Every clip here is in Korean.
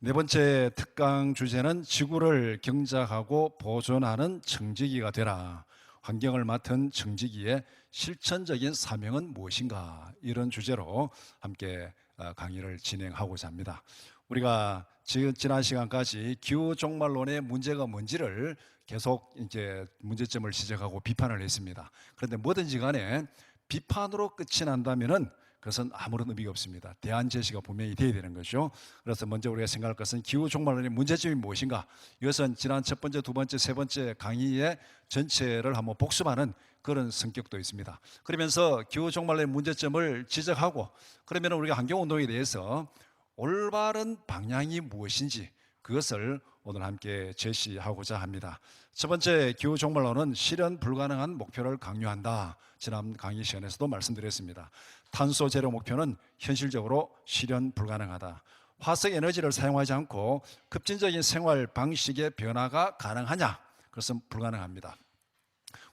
네 번째 특강 주제는 지구를 경작하고 보존하는 청지기가 되라. 환경을 맡은 청지기의 실천적인 사명은 무엇인가? 이런 주제로 함께 강의를 진행하고자 합니다. 우리가 지난 시간까지 기후 종말론의 문제가 뭔지를 계속 이제 문제점을 지적하고 비판을 했습니다. 그런데 뭐든지 간에 비판으로 끝이 난다면은 그것은 아무런 의미가 없습니다. 대안 제시가 분명히 돼야 되는 거죠. 그래서 먼저 우리가 생각할 것은 기후 종말론의 문제점이 무엇인가? 이것은 지난 첫 번째, 두 번째, 세 번째 강의의 전체를 한번 복습하는 그런 성격도 있습니다. 그러면서 기후 종말론의 문제점을 지적하고, 그러면 우리가 환경운동에 대해서 올바른 방향이 무엇인지 그것을 오늘 함께 제시하고자 합니다. 첫 번째 기후 종말론은 실현 불가능한 목표를 강요한다. 지난 강의 시간에서도 말씀드렸습니다. 탄소 제로 목표는 현실적으로 실현 불가능하다. 화석 에너지를 사용하지 않고 급진적인 생활 방식의 변화가 가능하냐? 그것은 불가능합니다.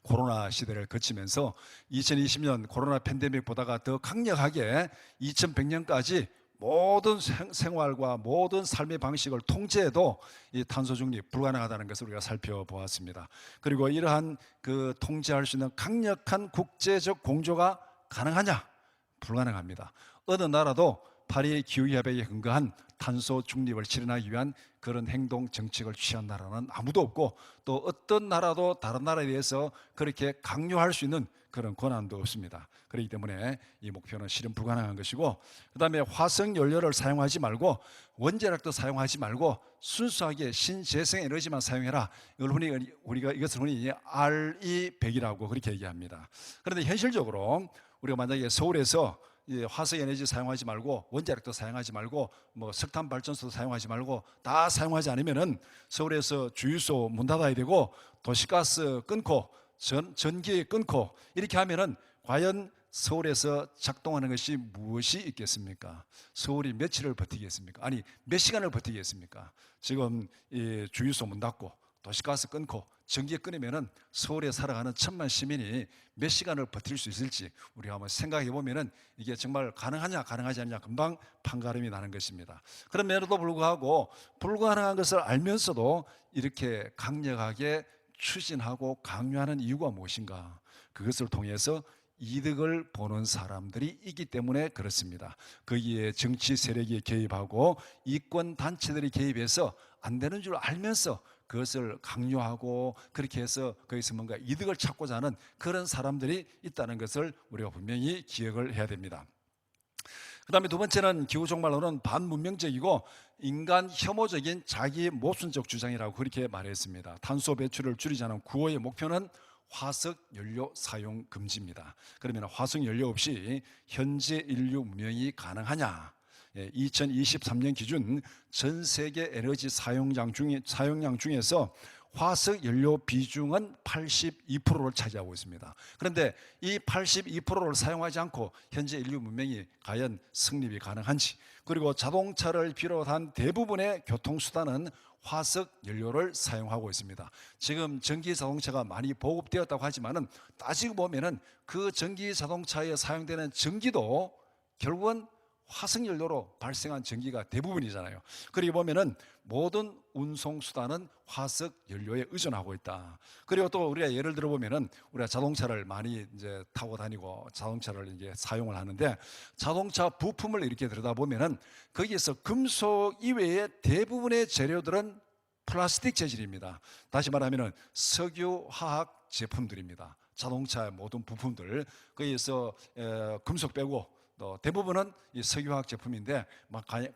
코로나 시대를 거치면서 2020년 코로나 팬데믹보다가 더 강력하게 2100년까지 모든 생활과 모든 삶의 방식을 통제해도 이 탄소 중립 불가능하다는 것을 우리가 살펴보았습니다. 그리고 이러한 그 통제할 수 있는 강력한 국제적 공조가 가능하냐? 불가능합니다. 어느 나라도 파리 기후협약에 근거한 탄소 중립을 실현하기 위한 그런 행동 정책을 취한 나라는 아무도 없고, 또 어떤 나라도 다른 나라에 대해서 그렇게 강요할 수 있는 그런 권한도 없습니다. 그렇기 때문에 이 목표는 실현 불가능한 것이고, 그 다음에 화석 연료를 사용하지 말고 원자력도 사용하지 말고 순수하게 신재생 에너지만 사용해라. 우리가 이것을 흔히 RE100이라고 그렇게 얘기합니다. 그런데 현실적으로 우리가 만약에 서울에서 화석 에너지 사용하지 말고 원자력도 사용하지 말고 뭐 석탄 발전소도 사용하지 말고 다 사용하지 않으면은 서울에서 주유소 문 닫아야 되고 도시가스 끊고 전기 끊고 이렇게 하면은 과연 서울에서 작동하는 것이 무엇이 있겠습니까? 서울이 며칠을 버티겠습니까? 아니 몇 시간을 버티겠습니까? 지금 이 주유소 문 닫고 도시가스 끊고 전기 끊으면은 서울에 살아가는 천만 시민이 몇 시간을 버틸 수 있을지 우리가 한번 생각해 보면은 이게 정말 가능하냐 가능하지 않냐 금방 판가름이 나는 것입니다. 그럼에도 불구하고 불가능한 것을 알면서도 이렇게 강력하게 추진하고 강요하는 이유가 무엇인가? 그것을 통해서 이득을 보는 사람들이 있기 때문에 그렇습니다. 거기에 정치 세력이 개입하고 이권 단체들이 개입해서 안 되는 줄 알면서 그것을 강요하고 그렇게 해서 거기서 뭔가 이득을 찾고자 하는 그런 사람들이 있다는 것을 우리가 분명히 기억을 해야 됩니다. 그 다음에 두 번째는 기후종말론은 반문명적이고 인간 혐오적인 자기 모순적 주장이라고 그렇게 말했습니다. 탄소 배출을 줄이자는 구호의 목표는 화석 연료 사용 금지입니다. 그러면 화석 연료 없이 현재 인류 문명이 가능하냐? 2023년 기준 전 세계 에너지 사용량 중에서 화석 연료 비중은 82%를 차지하고 있습니다. 그런데 이 82%를 사용하지 않고 현재 인류 문명이 과연 성립이 가능한지, 그리고 자동차를 비롯한 대부분의 교통수단은 화석 연료를 사용하고 있습니다. 지금 전기 자동차가 많이 보급되었다고 하지만은 따지고 보면은 그 전기 자동차에 사용되는 전기도 결국은 화석연료로 발생한 전기가 대부분이잖아요. 그리고 보면은 모든 운송수단은 화석연료에 의존하고 있다. 그리고 또 우리가 예를 들어 보면은 우리가 자동차를 많이 이제 타고 다니고 자동차를 이제 사용을 하는데 자동차 부품을 이렇게 들여다보면은 거기에서 금속 이외의 대부분의 재료들은 플라스틱 재질입니다. 다시 말하면은 석유 화학 제품들입니다. 자동차의 모든 부품들 거기에서 금속 빼고 또 대부분은 이 석유화학 제품인데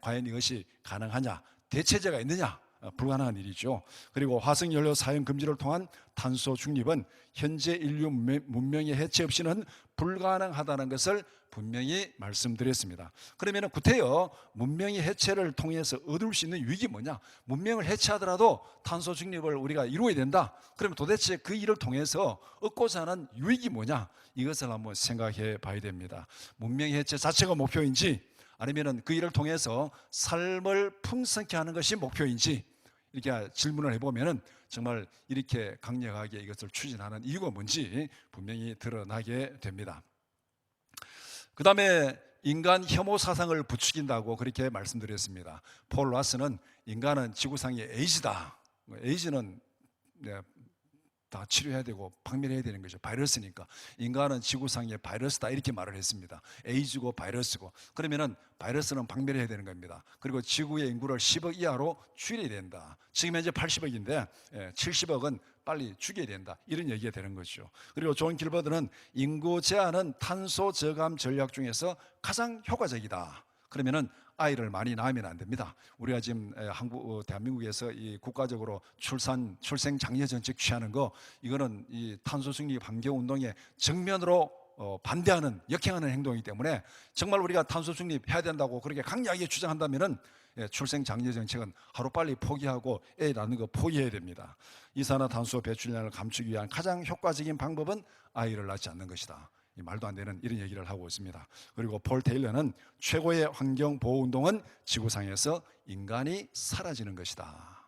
과연 이것이 가능하냐? 대체제가 있느냐? 불가능한 일이죠. 그리고 화석연료 사용 금지를 통한 탄소 중립은 현재 인류 문명의 해체 없이는 불가능하다는 것을 분명히 말씀드렸습니다. 그러면 구태여 문명의 해체를 통해서 얻을 수 있는 유익이 뭐냐? 문명을 해체하더라도 탄소 중립을 우리가 이루어야 된다. 그러면 도대체 그 일을 통해서 얻고자 하는 유익이 뭐냐? 이것을 한번 생각해 봐야 됩니다. 문명의 해체 자체가 목표인지 아니면 그 일을 통해서 삶을 풍성케 하는 것이 목표인지 이렇게 질문을 해보면 정말 이렇게 강력하게 이것을 추진하는 이유가 뭔지 분명히 드러나게 됩니다. 그 다음에 인간 혐오 사상을 부추긴다고 그렇게 말씀드렸습니다. 폴 라스는 인간은 지구상의 에이즈다. 에이즈는 다 치료해야 되고 박멸해야 되는 거죠. 바이러스니까. 인간은 지구상의 바이러스다 이렇게 말을 했습니다. 에이즈고 바이러스고. 그러면은 바이러스는 박멸해야 되는 겁니다. 그리고 지구의 인구를 10억 이하로 줄여야 된다. 지금 현재 80억인데 70억은 빨리 죽여야 된다. 이런 얘기가 되는 거죠. 그리고 존 길버드는 인구 제한은 탄소 저감 전략 중에서 가장 효과적이다. 그러면은 아이를 많이 낳으면 안 됩니다. 우리가 지금 대한민국에서 이 국가적으로 출생 장려 정책 취하는 거, 이거는 이 탄소 중립 환경 운동에 정면으로 반대하는 역행하는 행동이기 때문에 정말 우리가 탄소 중립해야 된다고 그렇게 강력하게 주장한다면은 출생 장려 정책은 하루빨리 포기하고 애 낳는 거 포기해야 됩니다. 이산화탄소 배출량을 감추기 위한 가장 효과적인 방법은 아이를 낳지 않는 것이다. 말도 안 되는 이런 얘기를 하고 있습니다. 그리고 폴 테일러는 최고의 환경 보호 운동은 지구상에서 인간이 사라지는 것이다.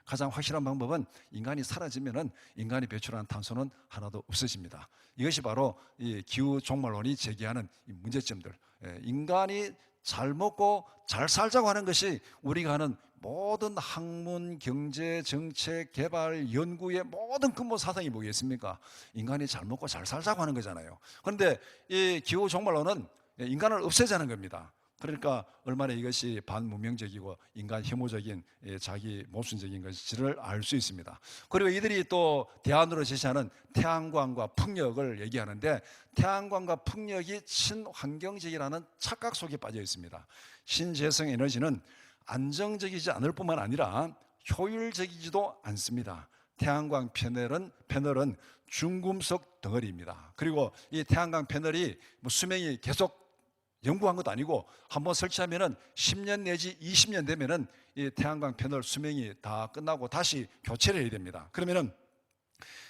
가장 확실한 방법은 인간이 사라지면은 인간이 배출하는 탄소는 하나도 없어집니다. 이것이 바로 이 기후 종말론이 제기하는 이 문제점들. 인간이 잘 먹고 잘 살자고 하는 것이 우리가 하는 모든 학문, 경제, 정책, 개발, 연구의 모든 근본 사상이 뭐겠습니까? 인간이 잘 먹고 잘 살자고 하는 거잖아요. 그런데 이 기후 종말론은 인간을 없애자는 겁니다. 그러니까 얼마나 이것이 반문명적이고 인간 혐오적인 자기 모순적인 것인지를 알 수 있습니다. 그리고 이들이 또 대안으로 제시하는 태양광과 풍력을 얘기하는데, 태양광과 풍력이 친환경적이라는 착각 속에 빠져 있습니다. 신재생 에너지는 안정적이지 않을 뿐만 아니라 효율적이지도 않습니다. 태양광 패널은 중금속 덩어리입니다. 그리고 이 태양광 패널이 수명이 계속 연구한 것도 아니고 한번 설치하면은 10년 내지 20년 되면은 이 태양광 패널 수명이 다 끝나고 다시 교체를 해야 됩니다. 그러면은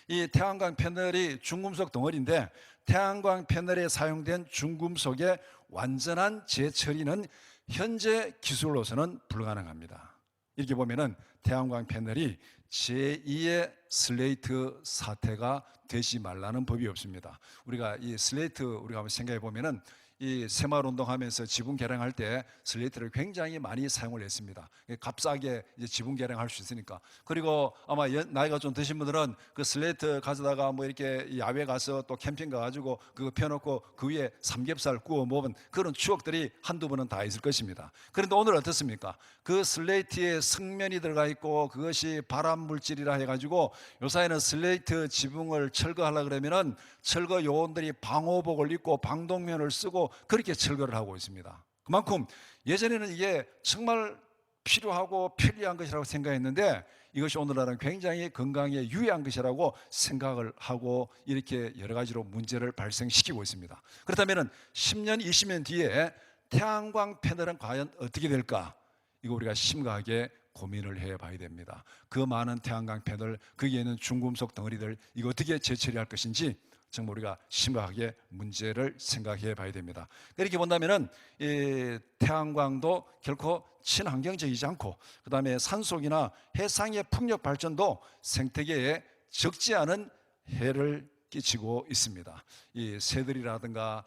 이 태양광 패널이 중금속 덩어리인데, 태양광 패널에 사용된 중금속의 완전한 재처리는 현재 기술로서는 불가능합니다. 이렇게 보면은 태양광 패널이 제2의 슬레이트 사태가 되지 말라는 법이 없습니다. 우리가 이 슬레이트 우리가 한번 생각해 보면은 이 새마을운동 하면서 지붕 개량할 때 슬레이트를 굉장히 많이 사용을 했습니다. 값싸게 이제 지붕 개량할 수 있으니까. 그리고 아마 나이가 좀 드신 분들은 그 슬레이트 가져다가 뭐 이렇게 야외 가서 또 캠핑 가가지고 그거 펴놓고 그 위에 삼겹살 구워 먹은 그런 추억들이 한두 번은 다 있을 것입니다. 그런데 오늘 어떻습니까? 그 슬레이트에 성면이 들어가 있고 그것이 발암 물질이라 해가지고 요사이는 슬레이트 지붕을 철거하려고 그러면은 철거 요원들이 방호복을 입고 방독면을 쓰고 그렇게 철거를 하고 있습니다. 그만큼 예전에는 이게 정말 필요하고 편리한 것이라고 생각했는데 이것이 오늘날은 굉장히 건강에 유해한 것이라고 생각을 하고 이렇게 여러 가지로 문제를 발생시키고 있습니다. 그렇다면 10년, 20년 뒤에 태양광 패널은 과연 어떻게 될까? 이거 우리가 심각하게 고민을 해봐야 됩니다. 그 많은 태양광 패널, 거기에는 중금속 덩어리들, 이거 어떻게 재처리할 것인지 정말 우리가 심각하게 문제를 생각해 봐야 됩니다. 이렇게 본다면은 이 태양광도 결코 친환경적이지 않고, 그 다음에 산속이나 해상의 풍력 발전도 생태계에 적지 않은 해를 끼치고 있습니다. 이 새들이라든가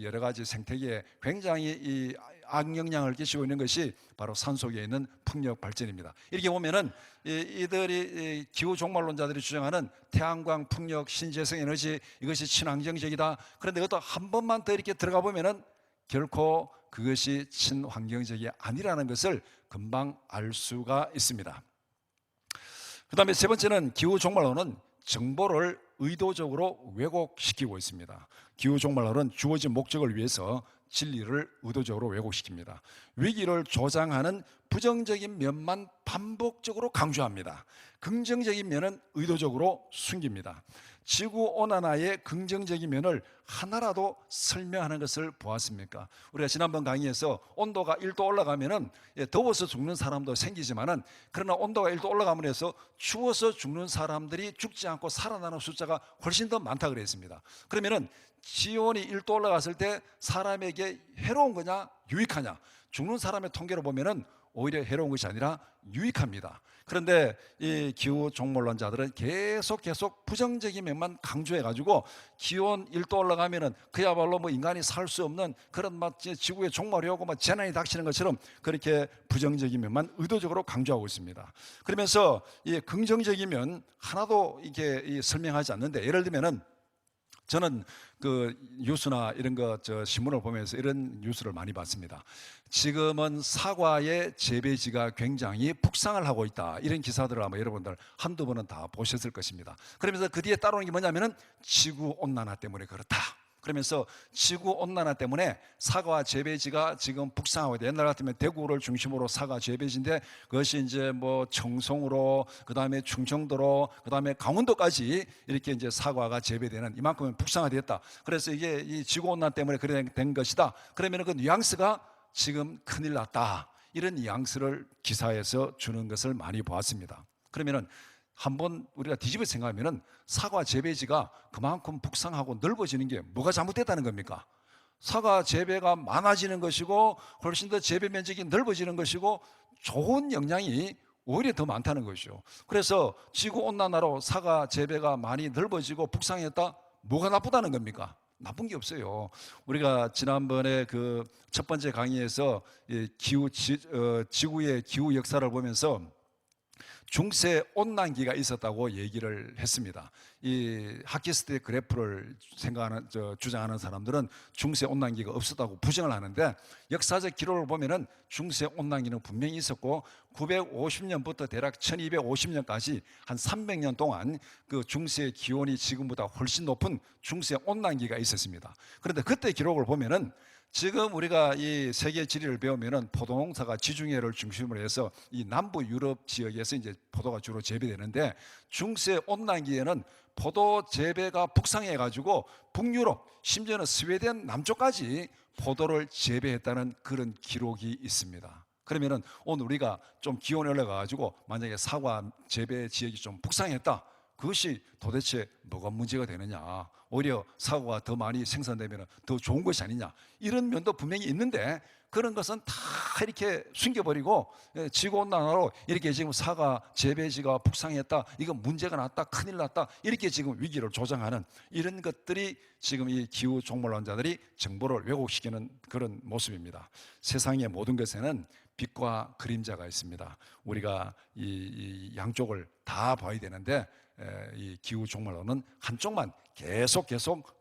여러 가지 생태계에 굉장히 이 악영향을 끼치고 있는 것이 바로 산속에 있는 풍력 발전입니다. 이렇게 보면은 이들이 기후 종말론자들이 주장하는 태양광, 풍력, 신재생 에너지, 이것이 친환경적이다. 그런데 그것도 한 번만 더 이렇게 들어가 보면은 결코 그것이 친환경적이 아니라는 것을 금방 알 수가 있습니다. 그 다음에 세 번째는 기후 종말론은 정보를 의도적으로 왜곡시키고 있습니다. 기후 종말론은 주어진 목적을 위해서 진리를 의도적으로 왜곡시킵니다. 위기를 조장하는 부정적인 면만 반복적으로 강조합니다. 긍정적인 면은 의도적으로 숨깁니다. 지구온난화의 긍정적인 면을 하나라도 설명하는 것을 보았습니까? 우리가 지난번 강의에서 온도가 1도 올라가면은 더워서 죽는 사람도 생기지만은, 그러나 온도가 1도 올라가면 해서 추워서 죽는 사람들이 죽지 않고 살아나는 숫자가 훨씬 더 많다 그랬습니다. 그러면은 지온이 1도 올라갔을 때 사람에게 해로운 거냐 유익하냐? 죽는 사람의 통계로 보면은 오히려 해로운 것이 아니라 유익합니다. 그런데 이 기후 종말론자들은 계속 부정적인 면만 강조해가지고 기온 1도 올라가면은 그야말로 뭐 인간이 살 수 없는 그런 막 지구의 종말이 오고 막 재난이 닥치는 것처럼 그렇게 부정적인 면만 의도적으로 강조하고 있습니다. 그러면서 이 긍정적인 면 하나도 이게 설명하지 않는데, 예를 들면은 저는 그 뉴스나 이런 거 신문을 보면서 이런 뉴스를 많이 봤습니다. 지금은 사과의 재배지가 굉장히 북상을 하고 있다, 이런 기사들을 아마 여러분들 한두 번은 다 보셨을 것입니다. 그러면서 그 뒤에 따라오는 게 뭐냐면은 지구 온난화 때문에 그렇다, 그러면서 지구 온난화 때문에 사과 재배지가 지금 북상하고 있다. 옛날 같으면 대구를 중심으로 사과 재배지인데 그것이 이제 뭐 청송으로, 그 다음에 충청도로, 그 다음에 강원도까지 이렇게 이제 사과가 재배되는, 이만큼은 북상화되었다. 그래서 이게 이 지구 온난화 때문에 그래 된 것이다. 그러면 그 뉘앙스가 지금 큰일 났다, 이런 뉘앙스를 기사에서 주는 것을 많이 보았습니다. 그러면은 한번 우리가 뒤집어 생각하면은 사과 재배지가 그만큼 북상하고 넓어지는 게 뭐가 잘못됐다는 겁니까? 사과 재배가 많아지는 것이고 훨씬 더 재배 면적이 넓어지는 것이고 좋은 영향이 오히려 더 많다는 것이죠. 그래서 지구온난화로 사과 재배가 많이 넓어지고 북상했다, 뭐가 나쁘다는 겁니까? 나쁜 게 없어요. 우리가 지난번에 그 첫 번째 강의에서 지구의 기후 역사를 보면서 중세 온난기가 있었다고 얘기를 했습니다. 이 하키스트의 그래프를 주장하는 사람들은 중세 온난기가 없었다고 부정을 하는데, 역사적 기록을 보면은 중세 온난기는 분명히 있었고 950년부터 대략 1250년까지 한 300년 동안 그 중세 기온이 지금보다 훨씬 높은 중세 온난기가 있었습니다. 그런데 그때 기록을 보면은 지금 우리가 이 세계 지리를 배우면은 포도농사가 지중해를 중심으로 해서 이 남부 유럽 지역에서 이제 포도가 주로 재배되는데, 중세 온난기에는 포도 재배가 북상해 가지고 북유럽, 심지어는 스웨덴 남쪽까지 포도를 재배했다는 그런 기록이 있습니다. 그러면은 오늘 우리가 좀 기온이 올라가 가지고 만약에 사과 재배 지역이 좀 북상했다, 그것이 도대체 뭐가 문제가 되느냐, 오히려 사과가 더 많이 생산되면 더 좋은 것이 아니냐, 이런 면도 분명히 있는데 그런 것은 다 이렇게 숨겨버리고 지구온난화로 이렇게 지금 사과 재배지가 북상했다, 이거 문제가 났다, 큰일 났다, 이렇게 지금 위기를 조장하는 이런 것들이 지금 이 기후 종말론자들이 정보를 왜곡시키는 그런 모습입니다. 세상의 모든 것에는 빛과 그림자가 있습니다. 우리가 이 양쪽을 다 봐야 되는데 이 기후 종말론은 한쪽만 계속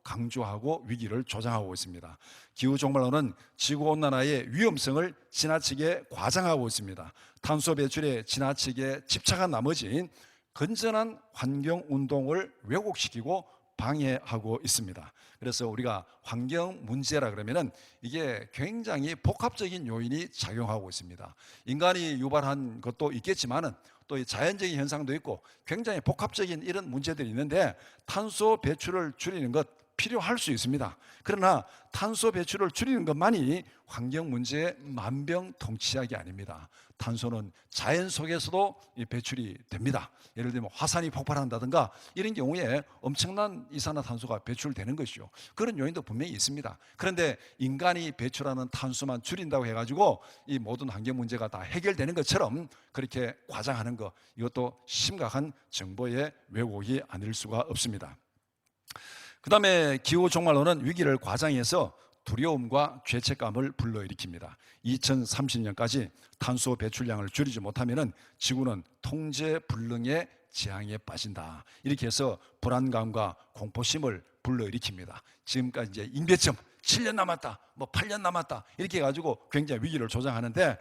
강조하고 위기를 조장하고 있습니다. 기후 종말론은 지구온난화의 위험성을 지나치게 과장하고 있습니다. 탄소 배출에 지나치게 집착한 나머지 건전한 환경운동을 왜곡시키고 방해하고 있습니다. 그래서 우리가 환경 문제라 그러면은 이게 굉장히 복합적인 요인이 작용하고 있습니다. 인간이 유발한 것도 있겠지만은 또 자연적인 현상도 있고 굉장히 복합적인 이런 문제들이 있는데, 탄소 배출을 줄이는 것 필요할 수 있습니다. 그러나 탄소 배출을 줄이는 것만이 환경 문제의 만병통치약이 아닙니다. 탄소는 자연 속에서도 배출이 됩니다. 예를 들면 화산이 폭발한다든가 이런 경우에 엄청난 이산화탄소가 배출되는 것이죠. 그런 요인도 분명히 있습니다. 그런데 인간이 배출하는 탄소만 줄인다고 해가지고 이 모든 환경 문제가 다 해결되는 것처럼 그렇게 과장하는 것, 이것도 심각한 정보의 왜곡이 아닐 수가 없습니다. 그 다음에 기후 종말론은 위기를 과장해서 두려움과 죄책감을 불러일으킵니다. 2030년까지 탄소 배출량을 줄이지 못하면 지구는 통제불능의 재앙에 빠진다, 이렇게 해서 불안감과 공포심을 불러일으킵니다. 지금까지 이제 임배점 7년 남았다, 뭐 8년 남았다, 이렇게 해가지고 굉장히 위기를 조장하는데,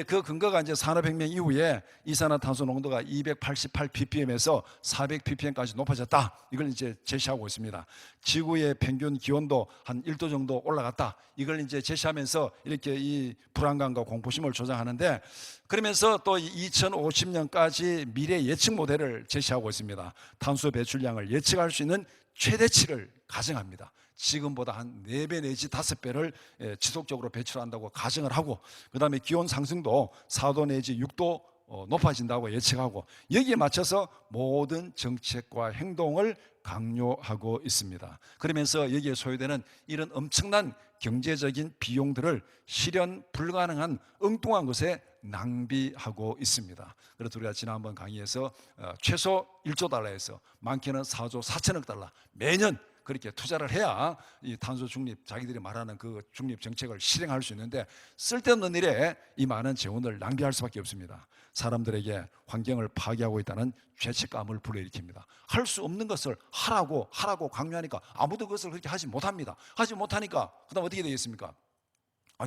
그 근거가 이제 산업혁명 이후에 이산화탄소 농도가 288 ppm에서 400 ppm까지 높아졌다, 이걸 이제 제시하고 있습니다. 지구의 평균 기온도 한 1도 정도 올라갔다, 이걸 이제 제시하면서 이렇게 이 불안감과 공포심을 조장하는데, 그러면서 또 2050년까지 미래 예측 모델을 제시하고 있습니다. 탄소 배출량을 예측할 수 있는 최대치를 가정합니다. 지금보다 한 4배 내지 5배를 지속적으로 배출한다고 가정을 하고, 그 다음에 기온 상승도 4도 내지 6도 높아진다고 예측하고, 여기에 맞춰서 모든 정책과 행동을 강요하고 있습니다. 그러면서 여기에 소요되는 이런 엄청난 경제적인 비용들을 실현 불가능한 엉뚱한 것에 낭비하고 있습니다. 그래서 우리가 지난번 강의에서 최소 1조 달러에서 많게는 4조 4천억 달러 매년 그렇게 투자를 해야 이 탄소 중립, 자기들이 말하는 그 중립 정책을 실행할 수 있는데, 쓸데없는 일에 이 많은 재원을 낭비할 수밖에 없습니다. 사람들에게 환경을 파괴하고 있다는 죄책감을 불러일으킵니다. 할 수 없는 것을 하라고 강요하니까 아무도 그것을 그렇게 하지 못합니다. 하지 못하니까 그다음 어떻게 되겠습니까?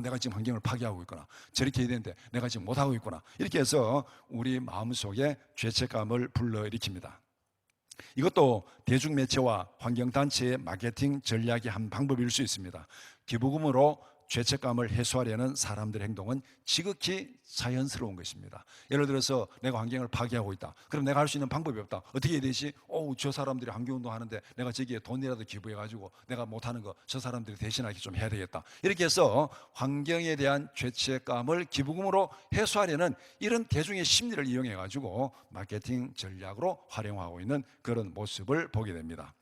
내가 지금 환경을 파괴하고 있구나, 저렇게 해야 되는데 내가 지금 못하고 있구나, 이렇게 해서 우리 마음속에 죄책감을 불러일으킵니다. 이것도 대중매체와 환경단체의 마케팅 전략의 한 방법일 수 있습니다. 기부금으로 죄책감을 해소하려는 사람들의 행동은 지극히 자연스러운 것입니다. 예를 들어서 내가 환경을 파괴하고 있다. 그럼 내가 할 수 있는 방법이 없다. 어떻게 해야 되지? 저 사람들이 환경운동 하는데 내가 저기에 돈이라도 기부해가지고 내가 못하는 거 저 사람들이 대신하게 좀 해야 되겠다. 이렇게 해서 환경에 대한 죄책감을 기부금으로 해소하려는 이런 대중의 심리를 이용해가지고 마케팅 전략으로 활용하고 있는 그런 모습을 보게 됩니다.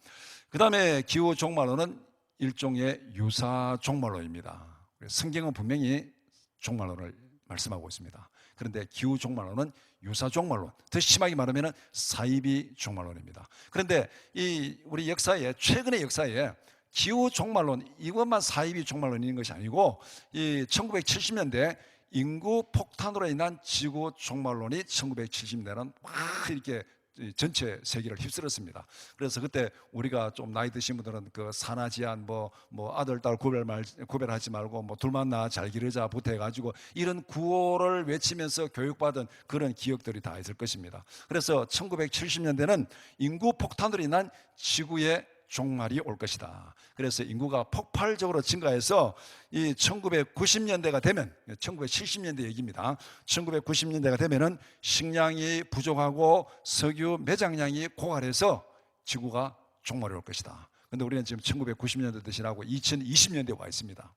그 다음에 기후 종말론은 일종의 유사 종말론입니다. 성경은 분명히 종말론을 말씀하고 있습니다. 그런데 기후 종말론은 유사 종말론, 더 심하게 말하면 사이비 종말론입니다. 그런데 이 우리 역사에, 최근의 역사에 기후 종말론 이것만 사이비 종말론인 것이 아니고, 이 1970년대 인구 폭탄으로 인한 지구 종말론이 1970년대는 막 이렇게 전체 세계를 휩쓸었습니다. 그래서 그때 우리가 좀 나이 드신 분들은 그 사나지안 뭐 아들 딸 구별하지 말고 뭐 둘만 낳아 잘 기르자부터 해가지고 이런 구호를 외치면서 교육받은 그런 기억들이 다 있을 것입니다. 그래서 1970년대는 인구 폭탄으로 인한 지구의 종말이 올 것이다. 그래서 인구가 폭발적으로 증가해서 이 1990년대가 되면, 1970년대 얘기입니다. 1990년대가 되면은 식량이 부족하고 석유 매장량이 고갈해서 지구가 종말이 올 것이다. 그런데 우리는 지금 1990년대 대신하고 2020년대에 와 있습니다.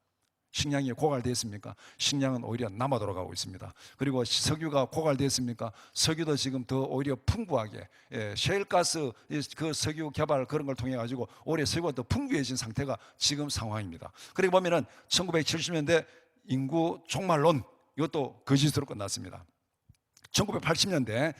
식량이 고갈되었습니까? 식량은 오히려 남아 돌아가고 있습니다. 그리고 석유가 고갈되었습니까? 석유도 지금 더 오히려 풍부하게, 셰일가스 그 석유 개발 그런 걸 통해 가지고 오히려 석유가 더 풍부해진 상태가 지금 상황입니다. 그리고 보면은 1970년대 인구 종말론, 이것도 거짓으로 끝났습니다. 1980년대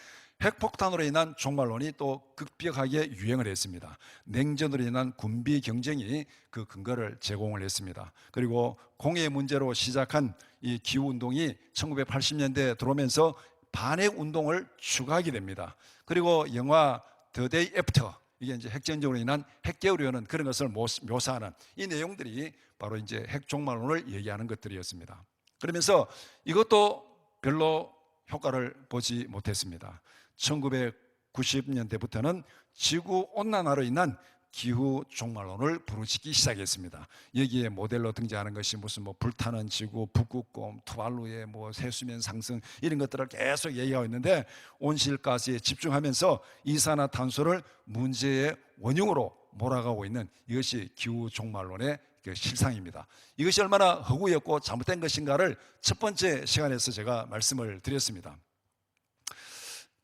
핵폭탄으로 인한 종말론이 또 급격하게 유행을 했습니다. 냉전으로 인한 군비 경쟁이 그 근거를 제공을 했습니다. 그리고 공해 문제로 시작한 이 기후운동이 1980년대에 들어오면서 반핵 운동을 추가하게 됩니다. 그리고 영화 The Day After, 이게 이제 핵전쟁으로 인한 핵개울이 오는 그런 것을 묘사하는 이 내용들이 바로 이제 핵종말론을 얘기하는 것들이었습니다. 그러면서 이것도 별로 효과를 보지 못했습니다. 1990년대부터는 지구 온난화로 인한 기후 종말론을 부르짖기 시작했습니다. 여기에 모델로 등장하는 것이 무슨 불타는 지구, 북극곰, 투발루의 해수면 상승, 이런 것들을 계속 얘기하고 있는데, 온실가스에 집중하면서 이산화탄소를 문제의 원흉으로 몰아가고 있는 이것이 기후 종말론의 실상입니다. 이것이 얼마나 허구였고 잘못된 것인가를 첫 번째 시간에서 제가 말씀을 드렸습니다.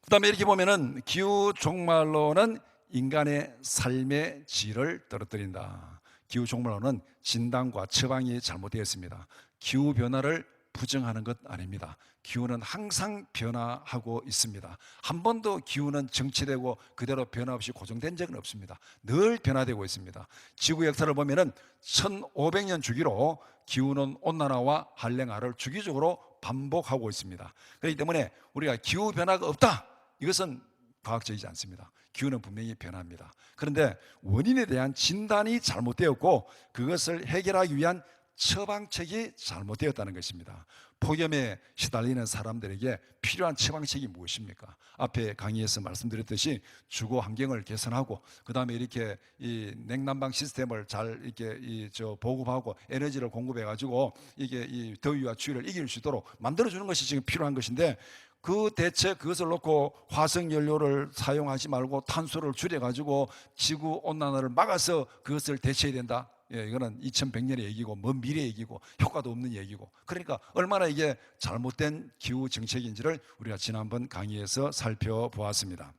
그 다음에 이렇게 보면은 기후 종말론은 인간의 삶의 질을 떨어뜨린다. 기후 종말론은 진단과 처방이 잘못되었습니다. 기후 변화를 부정하는 것 아닙니다. 기후는 항상 변화하고 있습니다. 한 번도 기후는 정치되고 그대로 변화 없이 고정된 적은 없습니다. 늘 변화되고 있습니다. 지구 역사를 보면은 1500년 주기로 기후는 온난화와 한랭화를 주기적으로 반복하고 있습니다. 그렇기 때문에 우리가 기후 변화가 없다, 이것은 과학적이지 않습니다. 기후는 분명히 변합니다. 그런데 원인에 대한 진단이 잘못되었고 그것을 해결하기 위한 처방책이 잘못되었다는 것입니다. 폭염에 시달리는 사람들에게 필요한 처방책이 무엇입니까? 앞에 강의에서 말씀드렸듯이 주거 환경을 개선하고, 그 다음에 이렇게 이 냉난방 시스템을 잘 이렇게 보급하고 에너지를 공급해가지고 이게 이 더위와 추위를 이길 수 있도록 만들어주는 것이 지금 필요한 것인데, 그 대체 그것을 놓고 화석연료를 사용하지 말고 탄소를 줄여가지고 지구 온난화를 막아서 그것을 대체해야 된다. 이거는 2100년의 얘기고 먼 미래 얘기고 효과도 없는 얘기고, 그러니까 얼마나 이게 잘못된 기후 정책인지를 우리가 지난번 강의에서 살펴보았습니다.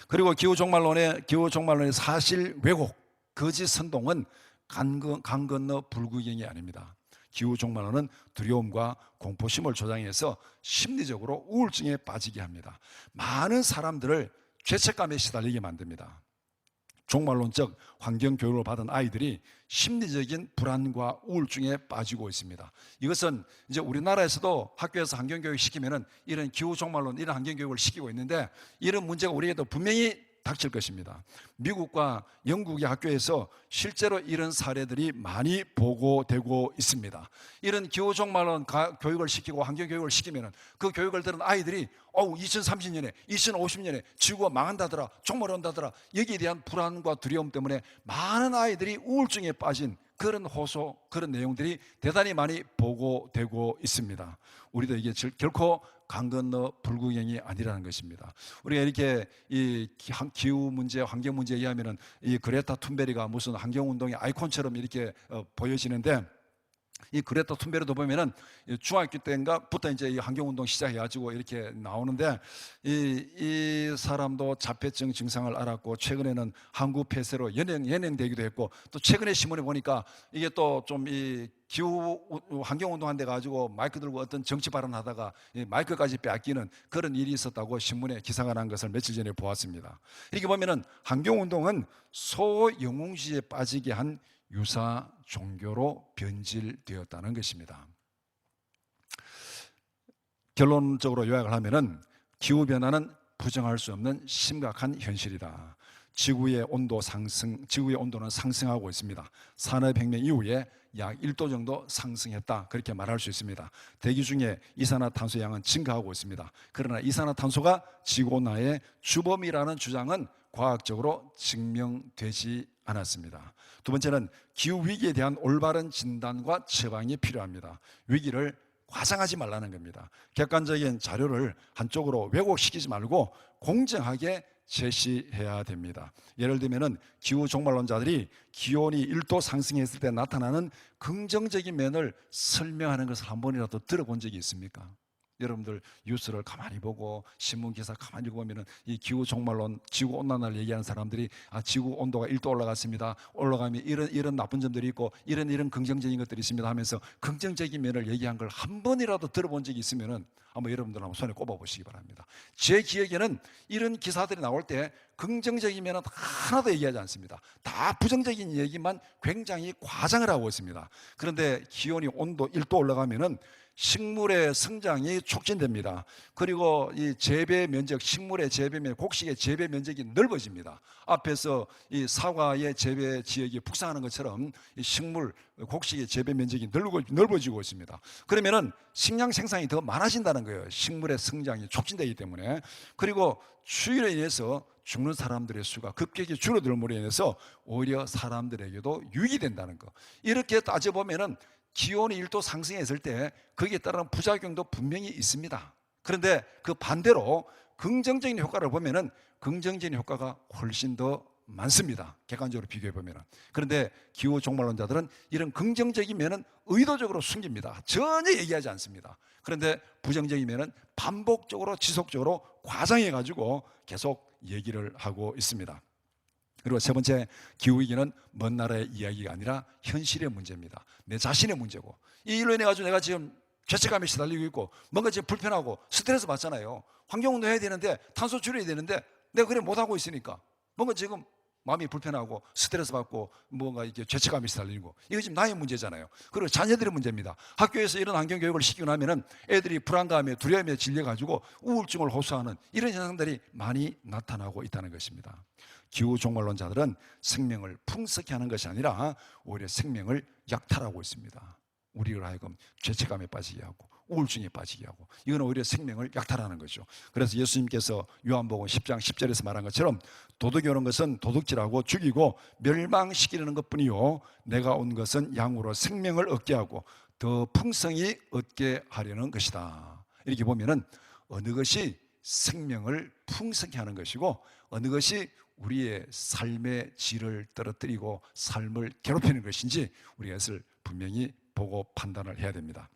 그리고 기후 종말론의 사실 왜곡, 거짓 선동은 강 건너 불구경이 아닙니다. 기후 종말론은 두려움과 공포심을 조장해서 심리적으로 우울증에 빠지게 합니다. 많은 사람들을 죄책감에 시달리게 만듭니다. 종말론적 환경교육을 받은 아이들이 심리적인 불안과 우울증에 빠지고 있습니다. 이것은 이제 우리나라에서도 학교에서 환경교육 시키면은 이런 기후 종말론, 이런 환경교육을 시키고 있는데 이런 문제가 우리에도 분명히 닥칠 것입니다. 미국과 영국의 학교에서 실제로 이런 사례들이 많이 보고되고 있습니다. 이런 기후 종말론 교육을 시키고 환경 교육을 시키면은 그 교육을 들은 아이들이 2030년에 2050년에 지구가 망한다더라, 종말 온다더라, 여기에 대한 불안과 두려움 때문에 많은 아이들이 우울증에 빠진 그런 호소, 그런 내용들이 대단히 많이 보고되고 있습니다. 우리도 이게 결코 강 건너 불구경이 아니라는 것입니다. 우리가 이렇게 이 기후 문제, 환경 문제에 의하면은 이 그레타 툰베리가 무슨 환경 운동의 아이콘처럼 이렇게 보여지는데, 이 그레타 툰베리도 보면은 중학교 때인가부터 이제 이 환경 운동 시작해가지고 이렇게 나오는데, 이 사람도 자폐증 증상을 앓았고 최근에는 항구 폐쇄로 연행되기도 했고, 또 최근에 신문에 보니까 이게 또 좀 이 기후 환경 운동한 데 가지고 마이크 들고 어떤 정치 발언하다가 마이크까지 빼앗기는 그런 일이 있었다고 신문에 기사가 난 것을 며칠 전에 보았습니다. 이렇게 보면은 환경 운동은 소영웅시에 빠지게 한 유사 종교로 변질되었다는 것입니다. 결론적으로 요약을 하면은 기후변화는 부정할 수 없는 심각한 현실이다. 지구의 온도는 상승하고 있습니다. 산업혁명 이후에 약 1도 정도 상승했다, 그렇게 말할 수 있습니다. 대기 중에 이산화탄소 양은 증가하고 있습니다. 그러나 이산화탄소가 지구온난화의 주범이라는 주장은 과학적으로 증명되지 않았습니다. 두 번째는 기후위기에 대한 올바른 진단과 처방이 필요합니다. 위기를 과장하지 말라는 겁니다. 객관적인 자료를 한쪽으로 왜곡시키지 말고 공정하게 제시해야 됩니다. 예를 들면은 기후 종말론자들이 기온이 1도 상승했을 때 나타나는 긍정적인 면을 설명하는 것을 한 번이라도 들어본 적이 있습니까? 여러분들 뉴스를 가만히 보고 신문 기사 가만히 읽어보면은 이 기후 종말론, 지구 온난화를 얘기하는 사람들이 지구 온도가 1도 올라갔습니다, 올라가면 이런 나쁜 점들이 있고 이런 긍정적인 것들이 있습니다 하면서 긍정적인 면을 얘기한 걸 한 번이라도 들어본 적이 있으면은 한번 여러분들 한번 손에 꼽아 보시기 바랍니다. 제 기억에는 이런 기사들이 나올 때 긍정적인 면은 하나도 얘기하지 않습니다. 다 부정적인 얘기만 굉장히 과장을 하고 있습니다. 그런데 기온이 온도 1도 올라가면은 식물의 성장이 촉진됩니다. 그리고 이 재배 면적, 식물의 재배 면적, 곡식의 재배 면적이 넓어집니다. 앞에서 이 사과의 재배 지역이 북상하는 것처럼 이 식물, 곡식의 재배 면적이 넓어지고 있습니다. 그러면은 식량 생산이 더 많아진다는 거예요. 식물의 성장이 촉진되기 때문에. 그리고 추위로 인해서 죽는 사람들의 수가 급격히 줄어들므로 인해서 오히려 사람들에게도 유익이 된다는 거. 이렇게 따져보면은 기온이 1도 상승했을 때 거기에 따른 부작용도 분명히 있습니다. 그런데 그 반대로 긍정적인 효과를 보면은 긍정적인 효과가 훨씬 더 많습니다. 객관적으로 비교해 보면은. 그런데 기후 종말론자들은 이런 긍정적인 면은 의도적으로 숨깁니다. 전혀 얘기하지 않습니다. 그런데 부정적인 면은 반복적으로 지속적으로 과장해 가지고 계속 얘기를 하고 있습니다. 그리고 세 번째, 기후위기는 먼 나라의 이야기가 아니라 현실의 문제입니다. 내 자신의 문제고, 이 일로 인해 가지고 내가 지금 죄책감에 시달리고 있고 뭔가 지금 불편하고 스트레스 받잖아요. 환경운동 해야 되는데, 탄소 줄여야 되는데 내가 그래 못하고 있으니까 뭔가 지금 마음이 불편하고 스트레스 받고 뭔가 이렇게 죄책감이 시달리고, 이거 지금 나의 문제잖아요. 그리고 자녀들의 문제입니다. 학교에서 이런 환경교육을 시키고 나면은 애들이 불안감에 두려움에 질려가지고 우울증을 호소하는 이런 현상들이 많이 나타나고 있다는 것입니다. 기후 종말론자들은 생명을 풍성히 하는 것이 아니라 오히려 생명을 약탈하고 있습니다. 우리를 하여금 죄책감에 빠지게 하고 우울증에 빠지게 하고, 이건 오히려 생명을 약탈하는 거죠. 그래서 예수님께서 요한복음 10장 10절에서 말한 것처럼 도둑이 오는 것은 도둑질하고 죽이고 멸망시키려는 것뿐이요 내가 온 것은 양으로 생명을 얻게 하고 더 풍성히 얻게 하려는 것이다. 이렇게 보면은 어느 것이 생명을 풍성히 하는 것이고 어느 것이 우리의 삶의 질을 떨어뜨리고 삶을 괴롭히는 것인지 우리가 이것을 분명히 보고 판단을 해야 됩니다.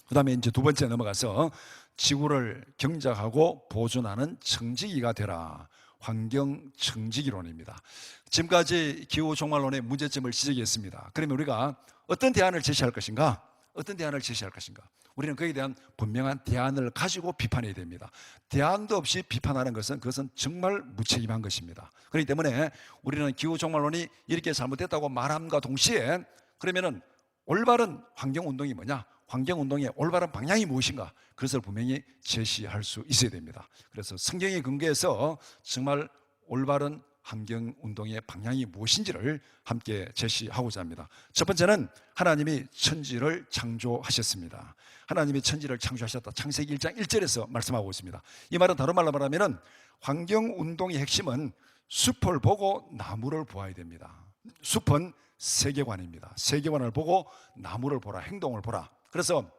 그 다음에 이제 두 번째 넘어가서 지구를 경작하고 보존하는 청지기가 되라. 환경 청지기론입니다. 지금까지 기후 종말론의 문제점을 지적했습니다. 그러면 우리가 어떤 대안을 제시할 것인가? 어떤 대안을 제시할 것인가? 우리는 그에 대한 분명한 대안을 가지고 비판해야 됩니다. 대안도 없이 비판하는 것은 그것은 정말 무책임한 것입니다. 그렇기 때문에 우리는 기후 종말론이 이렇게 잘못됐다고 말함과 동시에 그러면은 올바른 환경운동이 뭐냐? 환경운동의 올바른 방향이 무엇인가? 그것을 분명히 제시할 수 있어야 됩니다. 그래서 성경에 근거해서 정말 올바른 환경운동의 방향이 무엇인지를 함께 제시하고자 합니다. 첫 번째는 하나님이 천지를 창조하셨습니다. 하나님이 천지를 창조하셨다. 창세기 1장 1절에서 말씀하고 있습니다. 이 말은 다른 말로 말하면 환경운동의 핵심은 숲을 보고 나무를 보아야 됩니다. 숲은 세계관입니다. 세계관을 보고 나무를 보라, 행동을 보라. 그래서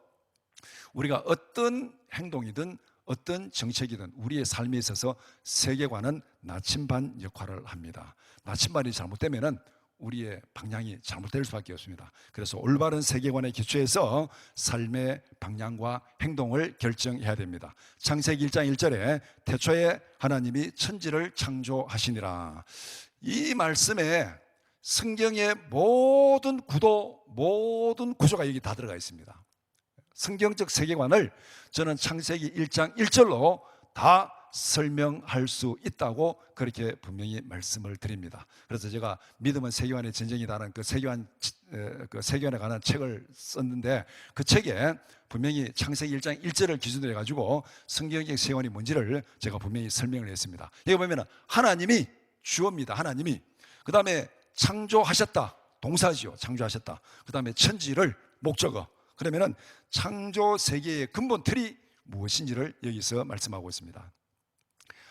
우리가 어떤 행동이든 어떤 정책이든 우리의 삶에 있어서 세계관은 나침반 역할을 합니다. 나침반이 잘못되면 우리의 방향이 잘못될 수밖에 없습니다. 그래서 올바른 세계관에 기초해서 삶의 방향과 행동을 결정해야 됩니다. 창세기 1장 1절에 태초에 하나님이 천지를 창조하시니라. 이 말씀에 성경의 모든 구도, 모든 구조가 여기 다 들어가 있습니다. 성경적 세계관을 저는 창세기 1장 1절로 다 설명할 수 있다고 그렇게 분명히 말씀을 드립니다. 그래서 제가 믿음은 세계관의 전쟁이라는 그 세계관에 관한 책을 썼는데 그 책에 분명히 창세기 1장 1절을 기준으로 해가지고 성경적 세계관이 뭔지를 제가 분명히 설명을 했습니다. 여기 보면 하나님이 주어입니다. 하나님이. 그 다음에 창조하셨다. 동사지요. 창조하셨다. 그 다음에 천지를 목적어. 그러면은 창조 세계의 근본 틀이 무엇인지를 여기서 말씀하고 있습니다.